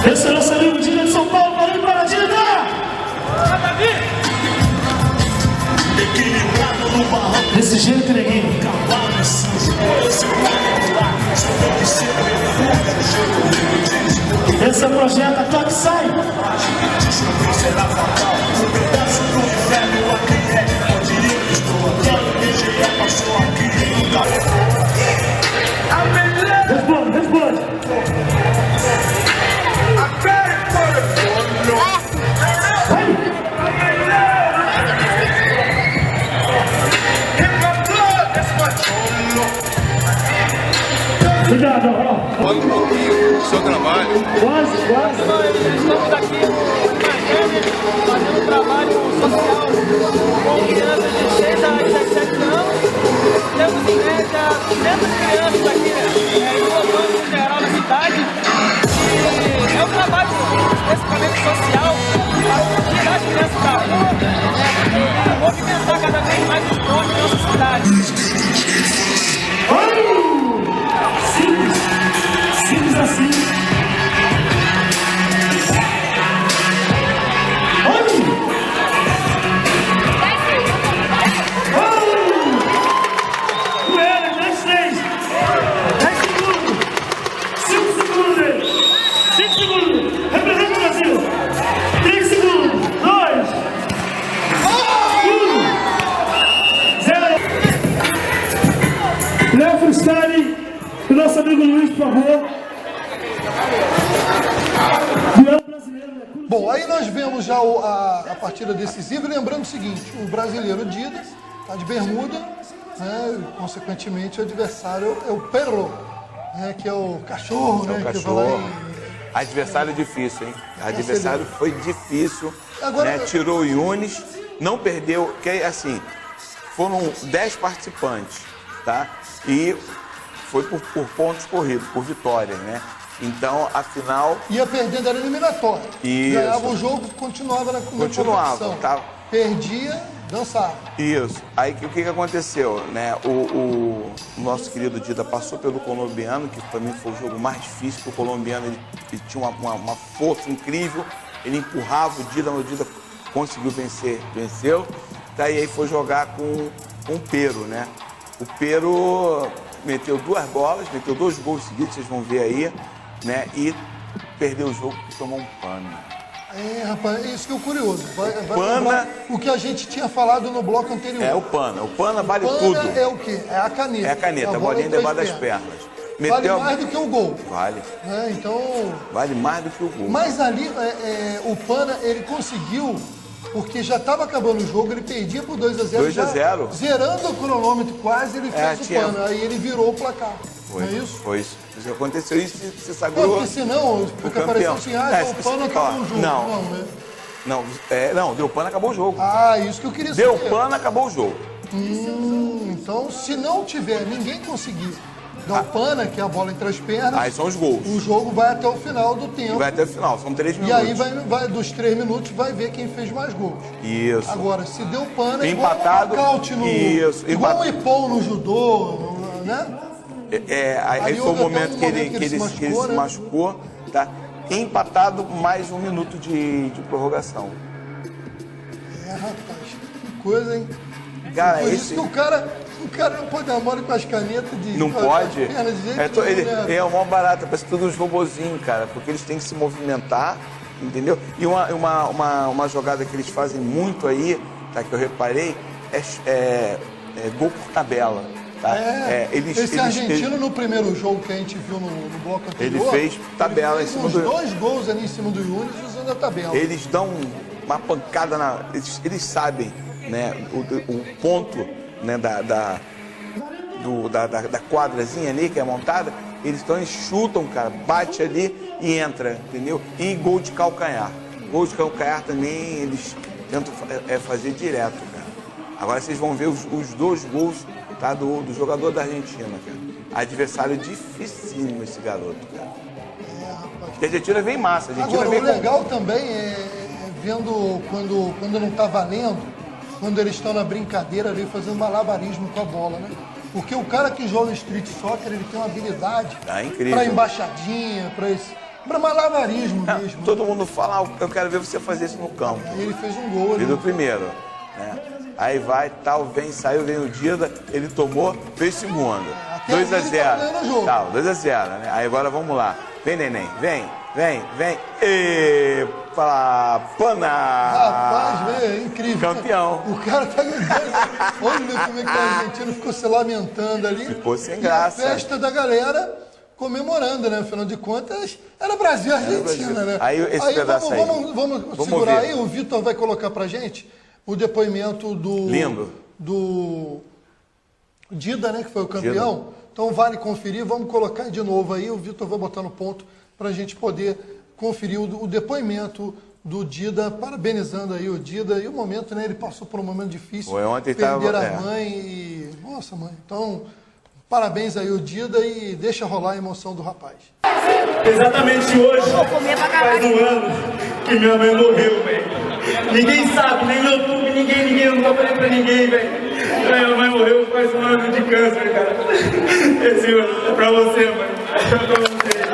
Esse é o nosso amigo Dida de São Paulo, valeu para Dida! Desse jeito, neguinho. Esse é o projeto Toque Sai. Responde. Cuidado, ó. Conta um pouquinho do seu trabalho. Quase. Estamos aqui fazendo um trabalho social com crianças de 6 a 17 anos. Temos em média 200 crianças aqui, em uma banda em geral na cidade. E é um trabalho especificamente social para tirar as crianças da rua e movimentar cada vez mais o esporte na nossa cidade. Simples assim. Coelho, 10 segundos. 5 segundos. 5 segundos. Representa o Brasil. 3 segundos. 2. 1. 0. Léo Freestyle. O nosso amigo Luiz, por favor. Duelo brasileiro. Bom, aí nós vemos já a partida decisiva, e lembrando o seguinte, o brasileiro Didas está de bermuda, né, e, consequentemente o adversário é o Perro, né, que é o cachorro, né, que vai lá e... Adversário difícil, hein? Adversário foi difícil, Agora, né? Tirou o Yunis, não perdeu, que assim, foram 10 participantes, tá? E foi por pontos corridos, por vitórias, né? Então, a final... Ia perdendo, era eliminatória. Isso. Ganhava o jogo, continuava na competição. Tá? Perdia, dançava. Isso. Aí, o que aconteceu, né? O nosso querido Dida passou pelo colombiano, que para mim foi o jogo mais difícil, porque o colombiano ele tinha uma força incrível, ele empurrava o Dida conseguiu vencer, venceu. Daí aí foi jogar com o Pero, né? O Pero meteu 2 bolas, meteu 2 gols seguidos, vocês vão ver aí, né? E perdeu o jogo e tomou um pano. É, rapaz, isso que é o curioso. Vai Pana... o que a gente tinha falado no bloco anterior. É o pana. O pana vale pana tudo. É o quê? É a caneta. É a caneta, a bolinha debaixo das pernas. Vale mais do que o gol. Vale. Né? Então... Vale mais do que o gol. Mas ali, o Pana, ele conseguiu, porque já estava acabando o jogo, ele perdia por 2-0. 2-0. Zerando o cronômetro quase, ele fez o Pana. Aí ele virou o placar. Foi, não é isso? Foi isso. Isso aconteceu isso, se sagrou. Porque senão, fica parecendo assim, o Pana acabou o jogo. Não, né? Não, deu Pana, acabou o jogo. Ah, isso que eu queria saber. Deu Pana, acabou o jogo. Então, se não tiver, ninguém conseguir dar o Pana, que é a bola entre as pernas, aí são os gols. O jogo vai até o final do tempo. Vai até o final, são 3 minutos. E aí, vai dos 3 minutos, vai ver quem fez mais gols. Isso. Agora, se deu Pana, empatado, igual um nocaute no... Isso. Igual um Ipom no judô, né? Aí foi o momento que ele se machucou, tá? Empatado, mais 1 minuto de prorrogação. Rapaz, que coisa, hein? Cara, por isso que o cara não pode dar mole com as canetas de... Não pode? De jeito nenhum, né? É uma barata, parece tudo uns robozinhos, cara, porque eles têm que se movimentar, entendeu? E uma jogada que eles fazem muito aí, tá, que eu reparei, é gol por tabela. Tá? Esse argentino, no primeiro jogo que a gente viu no bloco anterior, ele fez tabela em cima do... 2 gols ali em cima do Yunis usando a tabela. Eles dão uma pancada eles sabem, né, o ponto, né, da quadrazinha ali que é montada, eles chutam, cara, bate ali e entra, entendeu? E gol de calcanhar. Gol de calcanhar também eles tentam fazer direto, cara. Agora vocês vão ver os 2 gols, tá, do jogador da Argentina, cara. Adversário dificílimo esse garoto, cara. Rapaz. E a Argentina vem massa. Agora, o legal também é vendo quando não tá valendo, quando eles estão na brincadeira ali fazendo malabarismo com a bola, né? Porque o cara que joga street soccer, ele tem uma habilidade para embaixadinha, para malabarismo mesmo. Todo mundo fala, eu quero ver você fazer isso no campo. Aí ele fez um gol. Fez o primeiro, né? Aí vai, vem o Dida, ele tomou, fez o segundo. 2-0. Tá, 2-0, né? Aí agora vamos lá. Vem, neném, vem. Vem. Epa, pana! Rapaz, velho, é incrível. Campeão. O cara tá ganhando. Olha como é que o argentino ficou se lamentando ali. Ficou sem E graça. a festa da galera comemorando, né? Afinal de contas, era Brasil e Argentina, né? Aí esse pedaço vamos segurar aí. O Vitor vai colocar pra gente o depoimento do Dida, né? Que foi o campeão. Dida. Então vale conferir. Vamos colocar de novo aí. O Vitor vai botar no ponto pra gente poder conferir o depoimento do Dida, parabenizando aí o Dida. E o momento, né? Ele passou por um momento difícil. Foi ontem, perder a mãe e... Nossa, mãe. Então... Parabéns aí o Dida e deixa rolar a emoção do rapaz. Exatamente hoje, faz um ano que minha mãe morreu, velho. Ninguém sabe, nem no YouTube, ninguém, eu não falei pra ninguém, velho. Minha mãe morreu faz um ano de câncer, cara. Esse ano é pra você, mãe. É pra você.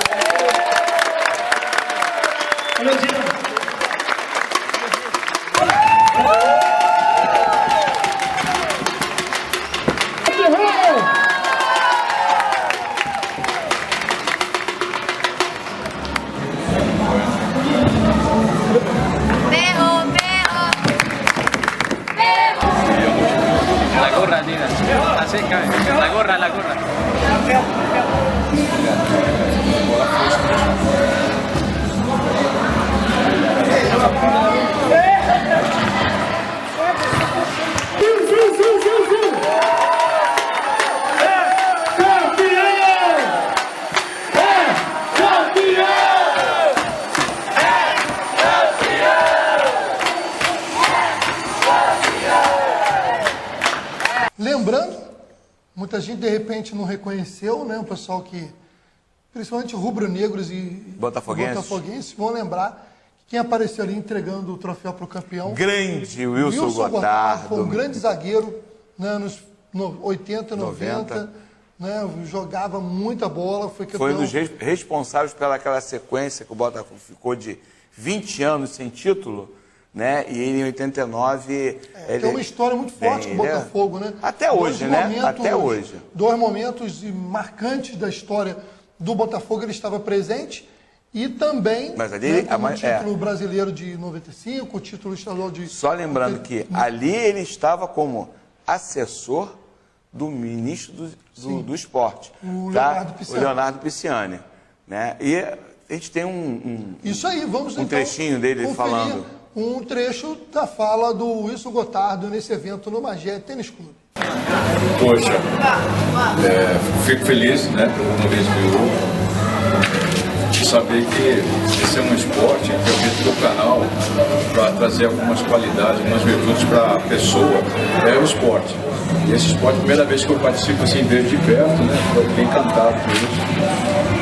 La gorra. Lembrando, muita gente de repente não reconheceu, né? O pessoal que, principalmente rubro-negros e botafoguenses, vão lembrar que quem apareceu ali entregando o troféu para o campeão. Grande Wilson Gotardo. Foi um grande zagueiro, né? Nos 80, 90. Né? Jogava muita bola, foi campeão. Foi um dos responsáveis pelaquela sequência que o Botafogo ficou de 20 anos sem título. Né? E ele em 89... tem uma história muito forte com o Botafogo, né? Até hoje, né? Até hoje. Dois momentos marcantes da história do Botafogo, ele estava presente e também o título brasileiro de 95, o título estadual de... Só lembrando que ali ele estava como assessor do ministro do esporte. O Leonardo Pisciani. Né? E a gente tem Isso aí, vamos um trechinho dele falando... Um trecho da fala do Wilson Gotardo nesse evento no Magé Tênis Clube. Poxa, fico feliz, né, pela vez de saber que esse é um esporte que eu fiz do canal para trazer algumas qualidades, algumas virtudes para a pessoa, é o esporte. E esse esporte, a primeira vez que eu participo assim, desde de perto, né, foi bem encantado com isso.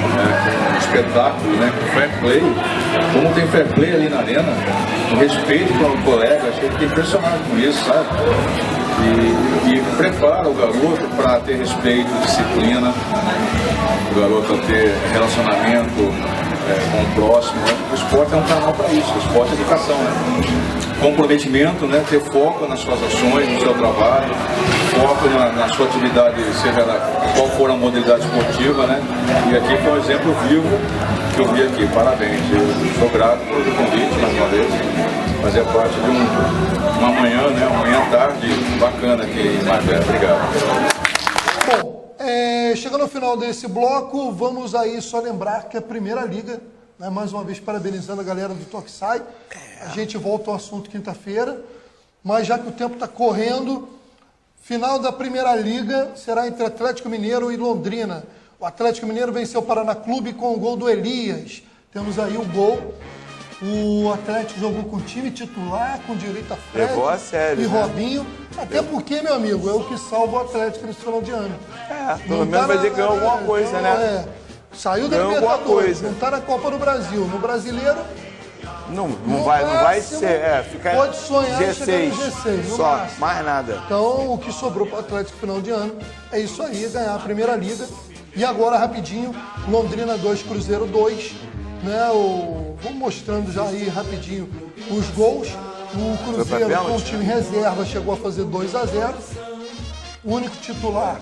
Com um espetáculo, né, com fair play, como tem fair play ali na arena, o respeito para o colega, achei que fiquei impressionado com isso, sabe? E prepara o garoto para ter respeito, disciplina, o garoto a ter relacionamento com o próximo. O esporte é um canal para isso, o esporte é educação, né? Comprometimento, né? Ter foco nas suas ações, no seu trabalho, foco na sua atividade, seja qual for a modalidade esportiva, né? E aqui foi um exemplo vivo que eu vi aqui. Parabéns, eu sou grato pelo convite mais uma vez, fazer parte de uma manhã, né? Uma manhã tarde bacana aqui em Magé. Obrigado. Bom, chegando ao final desse bloco, vamos aí só lembrar que a Primeira Liga, né, mais uma vez parabenizando a galera do Toque Sai. A gente volta ao assunto quinta-feira, mas já que o tempo está correndo, final da Primeira Liga será entre Atlético Mineiro e Londrina. O Atlético Mineiro venceu o Paraná Clube com o gol do Elias. Temos aí o gol. O Atlético jogou com o time titular, com direito a Fred e Robinho. Até porque, meu amigo, é o que salva o Atlético nesse final de ano. Pelo menos vai dizer que ganhou alguma coisa, né? Saiu da Libertadores, não está na Copa do Brasil. No Brasileiro, não vai ser, ficar pode sonhar G6, no G6, no só, máximo. mais nada. Então, o que sobrou para o Atlético no final de ano é isso aí, ganhar a Primeira Liga. E agora, rapidinho, Londrina 2, Cruzeiro 2. Né, vamos mostrando já aí rapidinho os gols. O Cruzeiro com o time reserva chegou a fazer 2-0. O único titular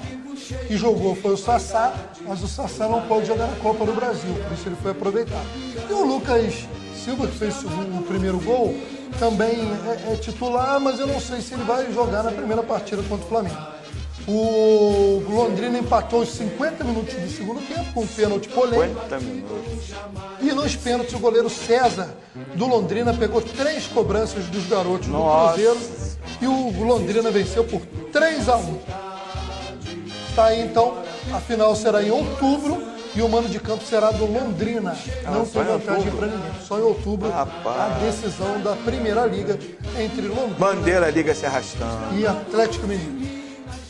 que jogou foi o Sassá, mas o Sassá não pode jogar na Copa do Brasil, por isso ele foi aproveitado. E o Lucas Silva, que fez o primeiro gol, também é titular, mas eu não sei se ele vai jogar na primeira partida contra o Flamengo. O Londrina empatou os 50 minutos do segundo tempo com um pênalti polêmico. 50 minutos. E nos pênaltis o goleiro César do Londrina pegou 3 cobranças dos garotos do Cruzeiro e o Londrina venceu por 3-1. Tá aí então, a final será em outubro e o mando de campo será do Londrina. Não tem vantagem para ninguém. Só em outubro a decisão da Primeira Liga entre Londrina Bandeira Liga se arrastando e Atlético Mineiro.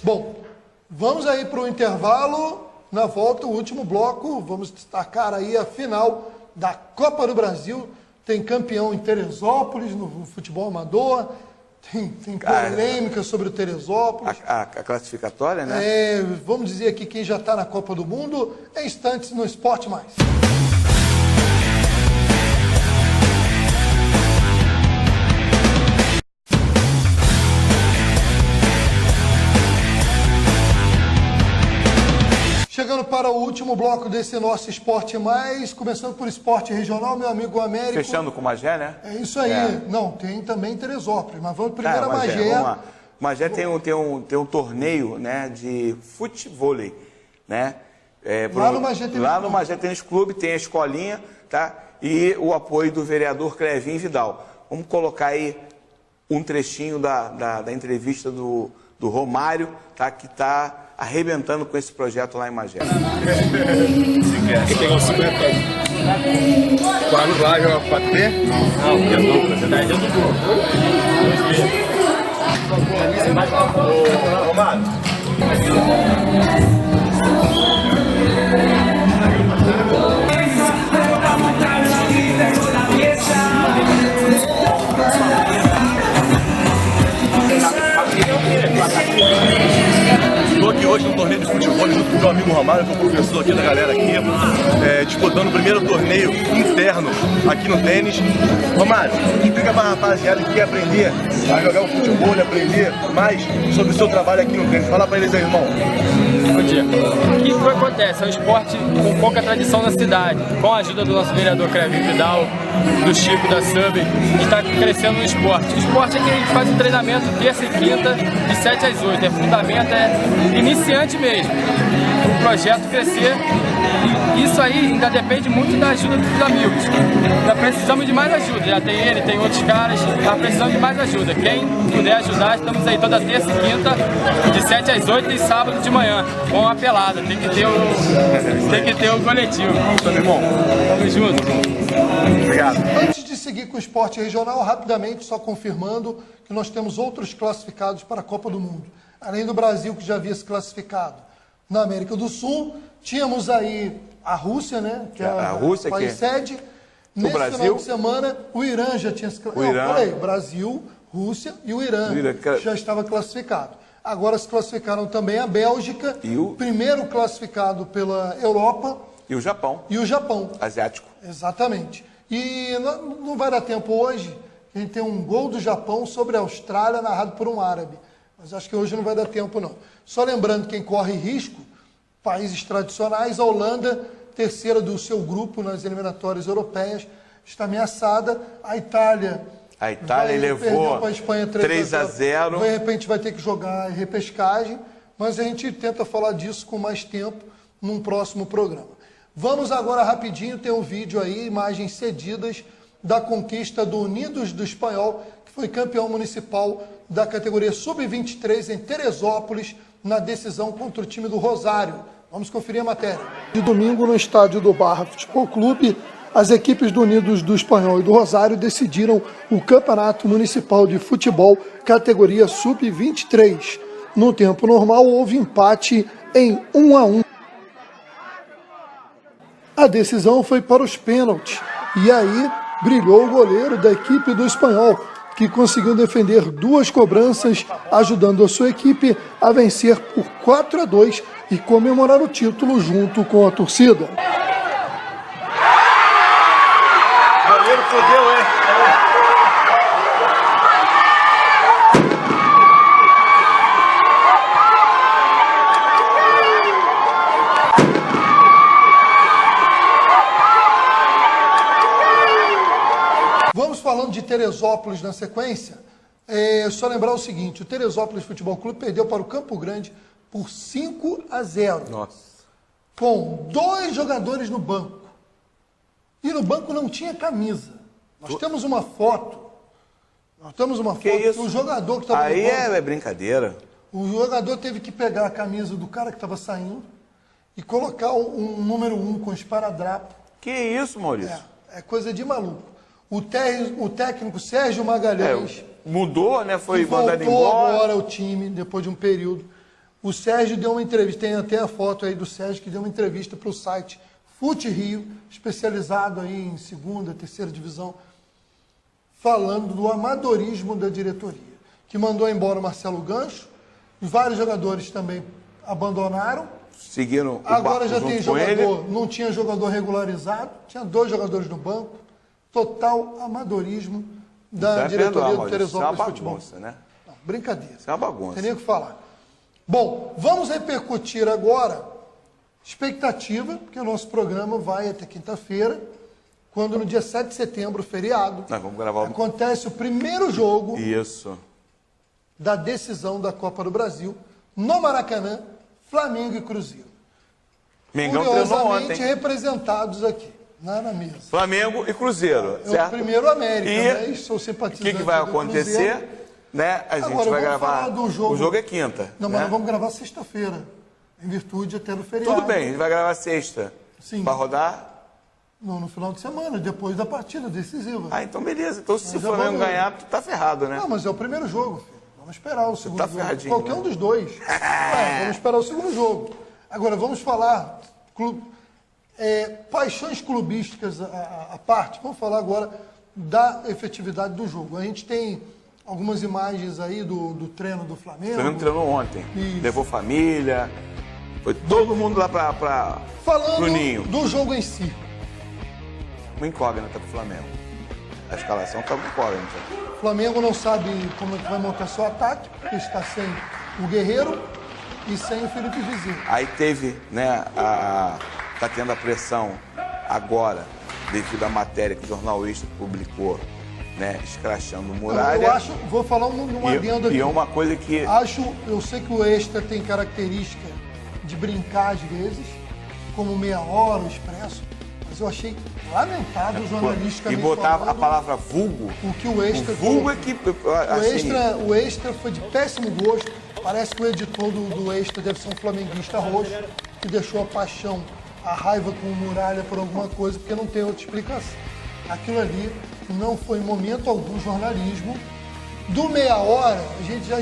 Bom, vamos aí para o intervalo. Na volta, o último bloco, vamos destacar aí a final da Copa do Brasil. Tem campeão em Teresópolis, no futebol amador. Tem polêmica sobre o Teresópolis. A classificatória, né? Vamos dizer aqui quem já está na Copa do Mundo. Em instantes no Esporte Mais. Chegando para o último bloco desse nosso Esporte Mais, começando por esporte regional, meu amigo Américo. Fechando com o Magé, né? É isso aí. Não, tem também Teresópolis, mas vamos primeiro a Magé. Vamos lá. O Magé tem um torneio, né, de futevôlei, né? Lá no Magé Tênis Lá no Magé Tênis Clube tem a escolinha, tá? E o apoio do vereador Clevinho Vidal. Vamos colocar aí um trechinho da entrevista do Romário, tá? Que está arrebentando com esse projeto lá em Magé. Quem pegou 50? 4 lá, joga 4B? Não, porque é dupla. Você tá aí dentro do gol. Romário. Estou aqui hoje no torneio de futebol junto com o meu amigo Romário, que é o professor aqui da galera aqui, disputando o primeiro torneio interno aqui no tênis. Romário, explica para a rapaziada que quer aprender a jogar o futebol, aprender mais sobre o seu trabalho aqui no tênis. Fala para eles aí, irmão. Bom dia. O que acontece? É um esporte com pouca tradição na cidade. Com a ajuda do nosso vereador Clevinho Vidal, do Chico, da Sub, que está crescendo no esporte. O esporte é que a gente faz um treinamento terça e quinta, de 7 às 8. É fundamento, é iniciante mesmo. O projeto crescer. E isso aí ainda depende muito da ajuda dos amigos. Nós precisamos de mais ajuda. Já tem ele, tem outros caras. Nós precisamos de mais ajuda. Quem puder ajudar, estamos aí toda terça e quinta, de 7 às 8 e sábado de manhã. Com uma pelada. Tem que ter o coletivo. Meu irmão. Tamo junto. Obrigado. Antes de seguir com o esporte regional, rapidamente, só confirmando que nós temos outros classificados para a Copa do Mundo. Além do Brasil, que já havia se classificado na América do Sul, tínhamos aí a Rússia, né? Que é o país sede. Nesse final de semana, o Irã já tinha se classificado. Brasil, Rússia e o Irã já estava classificado. Agora se classificaram também a Bélgica, o primeiro classificado pela Europa. E o Japão. E o Japão. Asiático. Exatamente. E não vai dar tempo hoje, a gente tem um gol do Japão sobre a Austrália narrado por um árabe. Mas acho que hoje não vai dar tempo, não. Só lembrando quem corre risco, países tradicionais, a Holanda, terceira do seu grupo nas eliminatórias europeias, está ameaçada. A Itália levou para a Espanha 3-0. De repente vai ter que jogar repescagem, mas a gente tenta falar disso com mais tempo num próximo programa. Vamos agora rapidinho, tem um vídeo aí, imagens cedidas da conquista do Unidos do Espanhol, que foi campeão municipal da categoria Sub-23 em Teresópolis, na decisão contra o time do Rosário. Vamos conferir a matéria. De domingo, no estádio do Barra Futebol Clube, as equipes do Unidos do Espanhol e do Rosário decidiram o Campeonato Municipal de Futebol categoria Sub-23. No tempo normal, houve empate em 1-1. A decisão foi para os pênaltis. E aí, brilhou o goleiro da equipe do Espanhol, que conseguiu defender 2 cobranças, ajudando a sua equipe a vencer por 4-2 e comemorar o título junto com a torcida. O goleiro fodeu, hein? falando de Teresópolis na sequência, só lembrar o seguinte, o Teresópolis Futebol Clube perdeu para o Campo Grande por 5-0. Nossa. Com 2 jogadores no banco. E no banco não tinha camisa. Nós temos uma foto. Que isso? O jogador que estava no banco... Aí é brincadeira. O jogador teve que pegar a camisa do cara que estava saindo e colocar um número 1 com esparadrapo. Que isso, Maurício? É coisa de maluco. O técnico Sérgio Magalhães... mudou, né? Foi mandado voltou embora. Agora o time, depois de um período. O Sérgio deu uma entrevista, tem até a foto aí do Sérgio, que deu uma entrevista para o site Fute Rio, especializado aí em 2ª, 3ª divisão, falando do amadorismo da diretoria, que mandou embora o Marcelo Gancho, vários jogadores também abandonaram. Seguiram o Agora já junto tem com ele. jogador, não tinha jogador regularizado, tinha 2 jogadores no banco, total amadorismo da diretoria do Teresópolis Futebol. Isso é uma bagunça, né? Não, brincadeira. Isso é uma bagunça. Tem nem o que falar. Bom, vamos repercutir agora expectativa, porque o nosso programa vai até quinta-feira, quando no dia 7 de setembro, feriado, Nós vamos gravar acontece o primeiro jogo Isso. da decisão da Copa do Brasil, no Maracanã, Flamengo e Cruzeiro. Mengão treinou Curiosamente ontem. representados aqui, na mesa. Flamengo e Cruzeiro, É certo? o primeiro América, E né? Sou o simpatizante que vai do acontecer? Cruzeiro. Né? A gente Agora, vai vamos gravar. falar do jogo. O jogo é quinta. Não, né? mas nós vamos gravar sexta-feira, em virtude até do feriado. Tudo bem, a gente vai gravar sexta. Sim. Vai rodar? Não, no final de semana, depois da partida decisiva. Ah, então beleza. Então se o Mas já Flamengo vamos- ganhar, tu tá ferrado, né? Não, mas é o primeiro jogo, filho. Vamos esperar o segundo tá jogo. ferradinho, Qualquer né? um dos dois. Vamos esperar o segundo jogo. Agora, vamos falar paixões clubísticas à parte. Vamos falar agora da efetividade do jogo. A gente tem algumas imagens aí do treino do Flamengo. O Flamengo treinou ontem. Isso. Levou família. Foi todo mundo lá pro Falando Ninho. do jogo em si. Uma incógnita pro Flamengo. A escalação tá uma incógnita. O Flamengo não sabe como é que vai montar seu ataque, porque está sem o Guerreiro e sem o Felipe Vizeu. Aí teve, né, tá tendo a pressão agora, devido à matéria que o Jornal Extra publicou, né, escrachando o Muralha. Eu acho, vou falar um adendo aqui. E é uma coisa que... Eu sei que o Extra tem característica de brincar às vezes, como Meia Hora, o Expresso, mas eu achei lamentável jornalisticamente E botar falando a palavra vulgo. o que o Extra... O vulgo é que... assim, O Extra foi de péssimo gosto. Parece que o editor do Extra deve ser um flamenguista roxo, que deixou a paixão, a raiva com o Muralha por alguma coisa, porque não tem outra explicação. Aquilo ali não foi em momento algum jornalismo. Do Meia Hora, a gente já...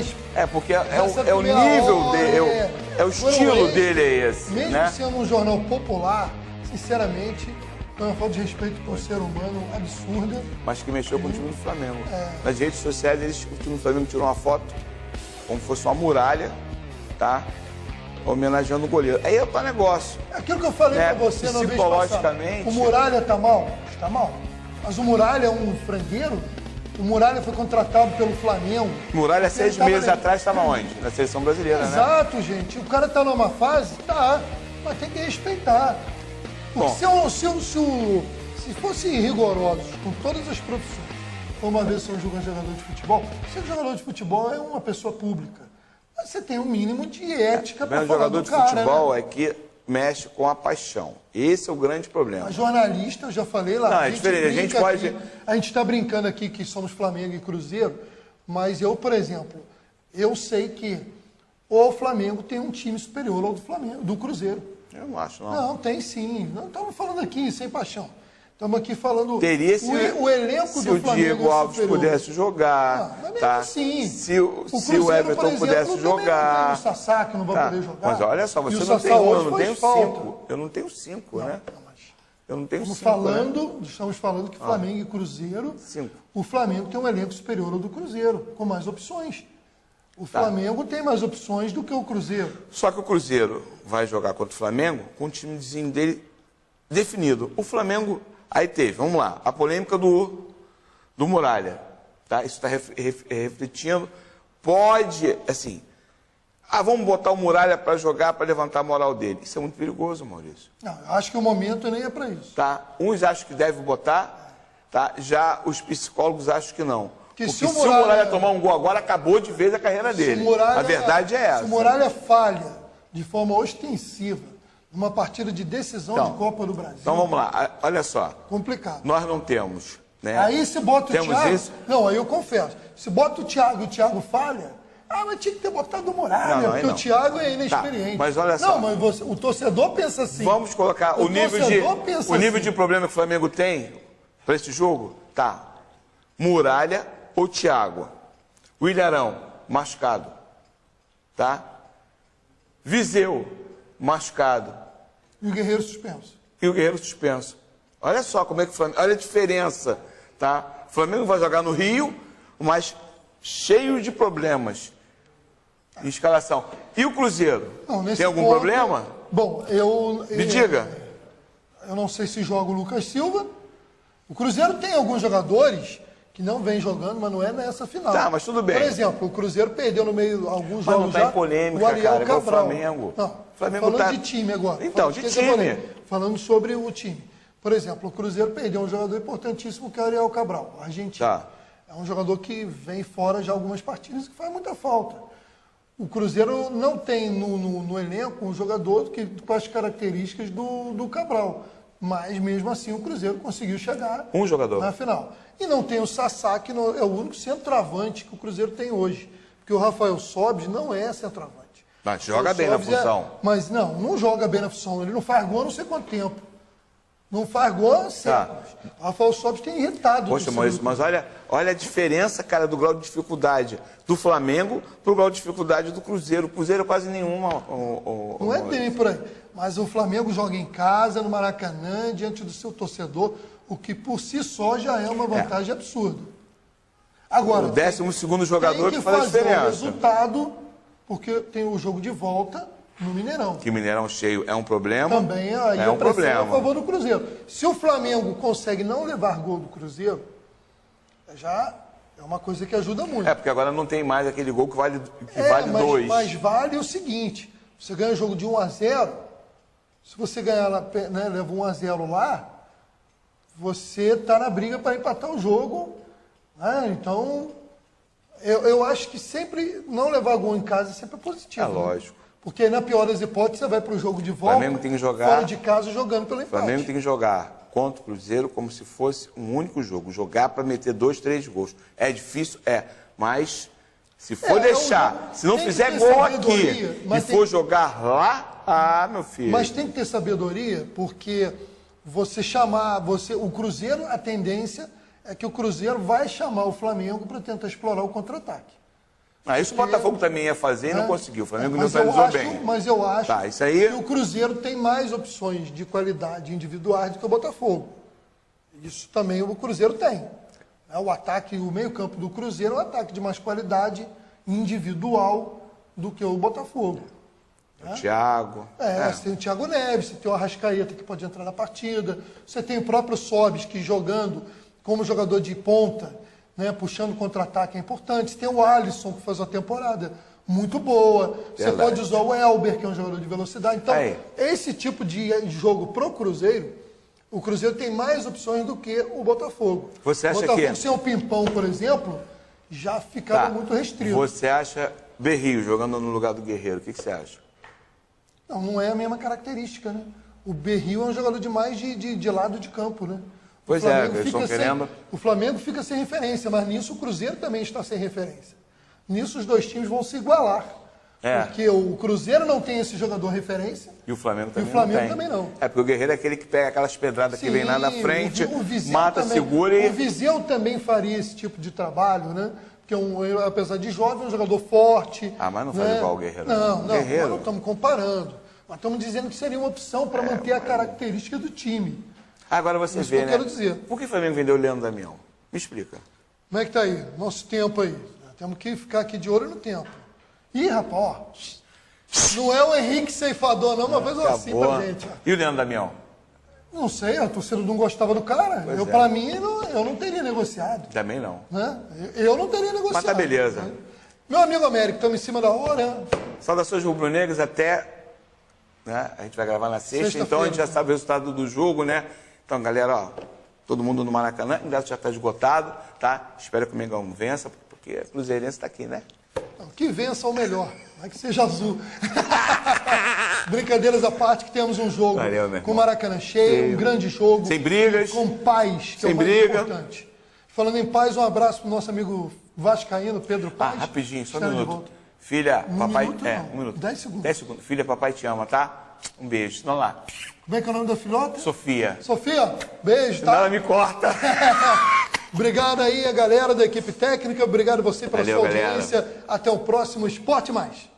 porque já sabe é o que Meia nível Hora dele, é o estilo dele é esse, mesmo né? sendo um jornal popular, sinceramente, é uma falta de respeito com o ser humano absurda. Mas que mexeu com o time do Flamengo. Nas redes sociais, o time do Flamengo tirou uma foto, como se fosse uma muralha, tá? Homenageando o goleiro. Aí é o negócio. Aquilo que eu falei né? pra você na vez Psicologicamente... passada. O Muralha tá mal? Está mal. Mas o Muralha é um frangueiro? O Muralha foi contratado pelo Flamengo. Muralha, 6 meses na... atrás, estava onde? Na seleção brasileira, né? Exato, gente. O cara tá numa fase? Tá. Mas tem que respeitar. Porque se fossem rigorosos com todas as profissões, como uma vez são jogador de futebol, ser jogador de futebol é uma pessoa pública. Mas você tem um mínimo de ética para falar jogador do de cara, futebol né? é que mexe com a paixão. Esse é o grande problema. A jornalista, eu já falei lá. Não, é diferente. A gente pode... A gente está brincando aqui que somos Flamengo e Cruzeiro, mas eu, por exemplo, eu sei que o Flamengo tem um time superior ao do Flamengo, do Cruzeiro. Eu não acho, não. Não, tem sim. Não estamos falando aqui sem paixão. Estamos aqui falando... Teria se o elenco do Flamengo o Diego Alves superior. pudesse jogar, Não, mas mesmo tá? assim. Se o Cruzeiro, Everton por exemplo, pudesse também jogar... Não tem o Sassá, que não vai poder jogar. Mas olha só, E você o não Sassá tem um, hoje eu não faz tenho falta. 5. Eu não tenho 5, né? Eu não tenho Estamos 5, falando, estamos falando que Flamengo e Cruzeiro, 5. o Flamengo tem um elenco superior ao do Cruzeiro, com mais opções. O Flamengo tem mais opções do que o Cruzeiro. Só que o Cruzeiro vai jogar contra o Flamengo com o timezinho dele definido. O Flamengo, aí teve, vamos lá, a polêmica do Muralha, tá? Isso está refletindo, pode, assim, vamos botar o Muralha para jogar, para levantar a moral dele. Isso é muito perigoso, Maurício. Não, eu acho que o momento nem é para isso. Tá? Uns acham que deve botar, tá? Já os psicólogos acham que não. Que porque se se o Muralha tomar um gol agora, acabou de vez a carreira dele. A verdade é essa. Se o Muralha falha de forma ostensiva numa partida de decisão de Copa do Brasil... Então vamos lá, olha só. Complicado. Nós não temos... Né? Aí se bota o Thiago... Isso? Não, aí eu confesso. Se bota o Thiago e o Thiago falha... mas tinha que ter botado o Muralha, porque o Thiago é inexperiente. Tá, mas olha só. Não, mas o torcedor pensa assim. Vamos colocar o nível de problema que o Flamengo tem para esse jogo? Tá. Muralha ou Thiago? O Ilharão, machucado. Tá? Viseu, machucado. E o Guerreiro suspenso. E o Guerreiro suspenso. Olha só como é que o Flamengo... Olha a diferença, tá? O Flamengo vai jogar no Rio, mas cheio de problemas. Escalação. E o Cruzeiro? Não, tem algum problema? Bom, Me diga. Eu não sei se joga o Lucas Silva. O Cruzeiro tem alguns jogadores que não vem jogando, mas não é nessa final. Tá, mas tudo bem. Por exemplo, o Cruzeiro perdeu no meio alguns mas jogos não tá já. Em polêmica, o Ariel cara, Cabral. o Flamengo. Não, Flamengo falando de time agora. Então, de time. Falando sobre o time. Por exemplo, o Cruzeiro perdeu um jogador importantíssimo que é o Ariel Cabral, argentino. Tá. É um jogador que vem fora de algumas partidas que faz muita falta. O Cruzeiro não tem no elenco um jogador com as características do Cabral. Mas, mesmo assim, o Cruzeiro conseguiu chegar na final. E não tem o Sassá, que é o único centroavante que o Cruzeiro tem hoje. Porque o Rafael Sobis não é centroavante. Mas joga bem na função. Mas não joga bem na função. Ele não faz gol há não sei quanto tempo. Não faz gol há séculos. O Rafael Sobis tem irritado. Poxa, mas olha a diferença, cara, do grau de dificuldade do Flamengo pro grau de dificuldade do Cruzeiro. O Cruzeiro é quase nenhuma. Não é bem por aí. Mas o Flamengo joga em casa, no Maracanã, diante do seu torcedor, o que por si só já é uma vantagem absurda. Agora, o 12º jogador que faz a diferença. O resultado, porque tem o jogo de volta no Mineirão. Que Mineirão cheio é um problema. Também aí é um problema. A favor do Cruzeiro. Se o Flamengo consegue não levar gol do Cruzeiro, já é uma coisa que ajuda muito. É, porque agora não tem mais aquele gol que vale 2. Mas vale o seguinte, você ganha o jogo de 1-0, se você ganhar, né, leva 1-0 lá, você está na briga para empatar o jogo. Né? Então, eu acho que sempre não levar gol em casa sempre é positivo. É lógico. Né? Porque na pior das hipóteses, você vai para o jogo de volta, Flamengo tem que jogar, fora de casa, jogando pelo empate. O Flamengo tem que jogar contra o Cruzeiro como se fosse um único jogo. Jogar para meter 2, 3 gols. É difícil? É. Mas, se for deixar, se não fizer gol aqui e for jogar lá, meu filho. Mas tem que ter sabedoria, porque o Cruzeiro, a tendência é que o Cruzeiro vai chamar o Flamengo para tentar explorar o contra-ataque. Isso o Botafogo também ia fazer e não conseguiu. O Flamengo neutralizou bem. Mas eu acho isso aí... que o Cruzeiro tem mais opções de qualidade individuais do que o Botafogo. Isso também o Cruzeiro tem. O ataque, o meio-campo do Cruzeiro é um ataque de mais qualidade individual do que o Botafogo. O Thiago. Você tem o Thiago Neves, você tem o Arrascaeta que pode entrar na partida, você tem o próprio Sobis que jogando como jogador de ponta, né, puxando contra-ataque é importante. Você tem o Alisson que faz uma temporada muito boa. Você pode usar o Elber, que é um jogador de velocidade. Então, esse tipo de jogo pro Cruzeiro, o Cruzeiro tem mais opções do que o Botafogo. Você acha o Botafogo sem o Pimpão, por exemplo, já ficava muito restrito. Você acha Berrio jogando no lugar do Guerreiro? O que você acha? Não é a mesma característica, né? O Berrio é um jogador de mais de lado de campo, né? Pois é, eles estão querendo... O Flamengo fica sem referência, mas nisso o Cruzeiro também está sem referência. Nisso os dois times vão se igualar. Porque o Cruzeiro não tem esse jogador referência. E o Flamengo também, também não. É porque o Guerreiro é aquele que pega aquelas pedradas que vem lá na frente, mata, segura e... O Viseu também faria esse tipo de trabalho, né? Porque apesar de jovem, é um jogador forte. Mas não faz igual o Guerreiro. Nós não estamos comparando. Nós estamos dizendo que seria uma opção para manter a característica do time. Agora você Isso vê, que eu quero dizer. Por que o Flamengo vendeu o Leandro Damião? Me explica. Como é que tá aí? Nosso tempo aí. Temos que ficar aqui de olho no tempo. Ih, rapaz, não é o Henrique Ceifador, não, mas faz assim pra gente. E o Leandro Damião? Não sei, a torcida não gostava do cara. Pra mim, eu não teria negociado. Também não. Né? Eu não teria negociado. Mas tá beleza. Né? Meu amigo Américo, estamos em cima da hora. Saudações rubro-negras até... Né? A gente vai gravar na sexta, então a gente já sabe o resultado do jogo, né? Então, galera, todo mundo no Maracanã. O ingresso já está esgotado, tá? Espero que o Mengão vença, porque o Cruzeirense está aqui, né? Não, que vença o melhor, não é que seja azul. Brincadeiras à parte, que temos um jogo com o Maracanã cheio, um grande jogo. Sem brigas. Com paz, que é o mais importante. Falando em paz, um abraço pro nosso amigo vascaíno, Pedro Paz. Rapidinho, só um minuto. Filha, papai... Um minuto. 10 segundos. 10 segundos. Filha, papai te ama, tá? Um beijo. Vamos lá. Como é que é o nome da filhota? Sofia. Sofia, beijo, Senão tá? ela me corta. Obrigado aí a galera da equipe técnica, obrigado você pela Valeu, sua audiência. Até o próximo Esporte Mais.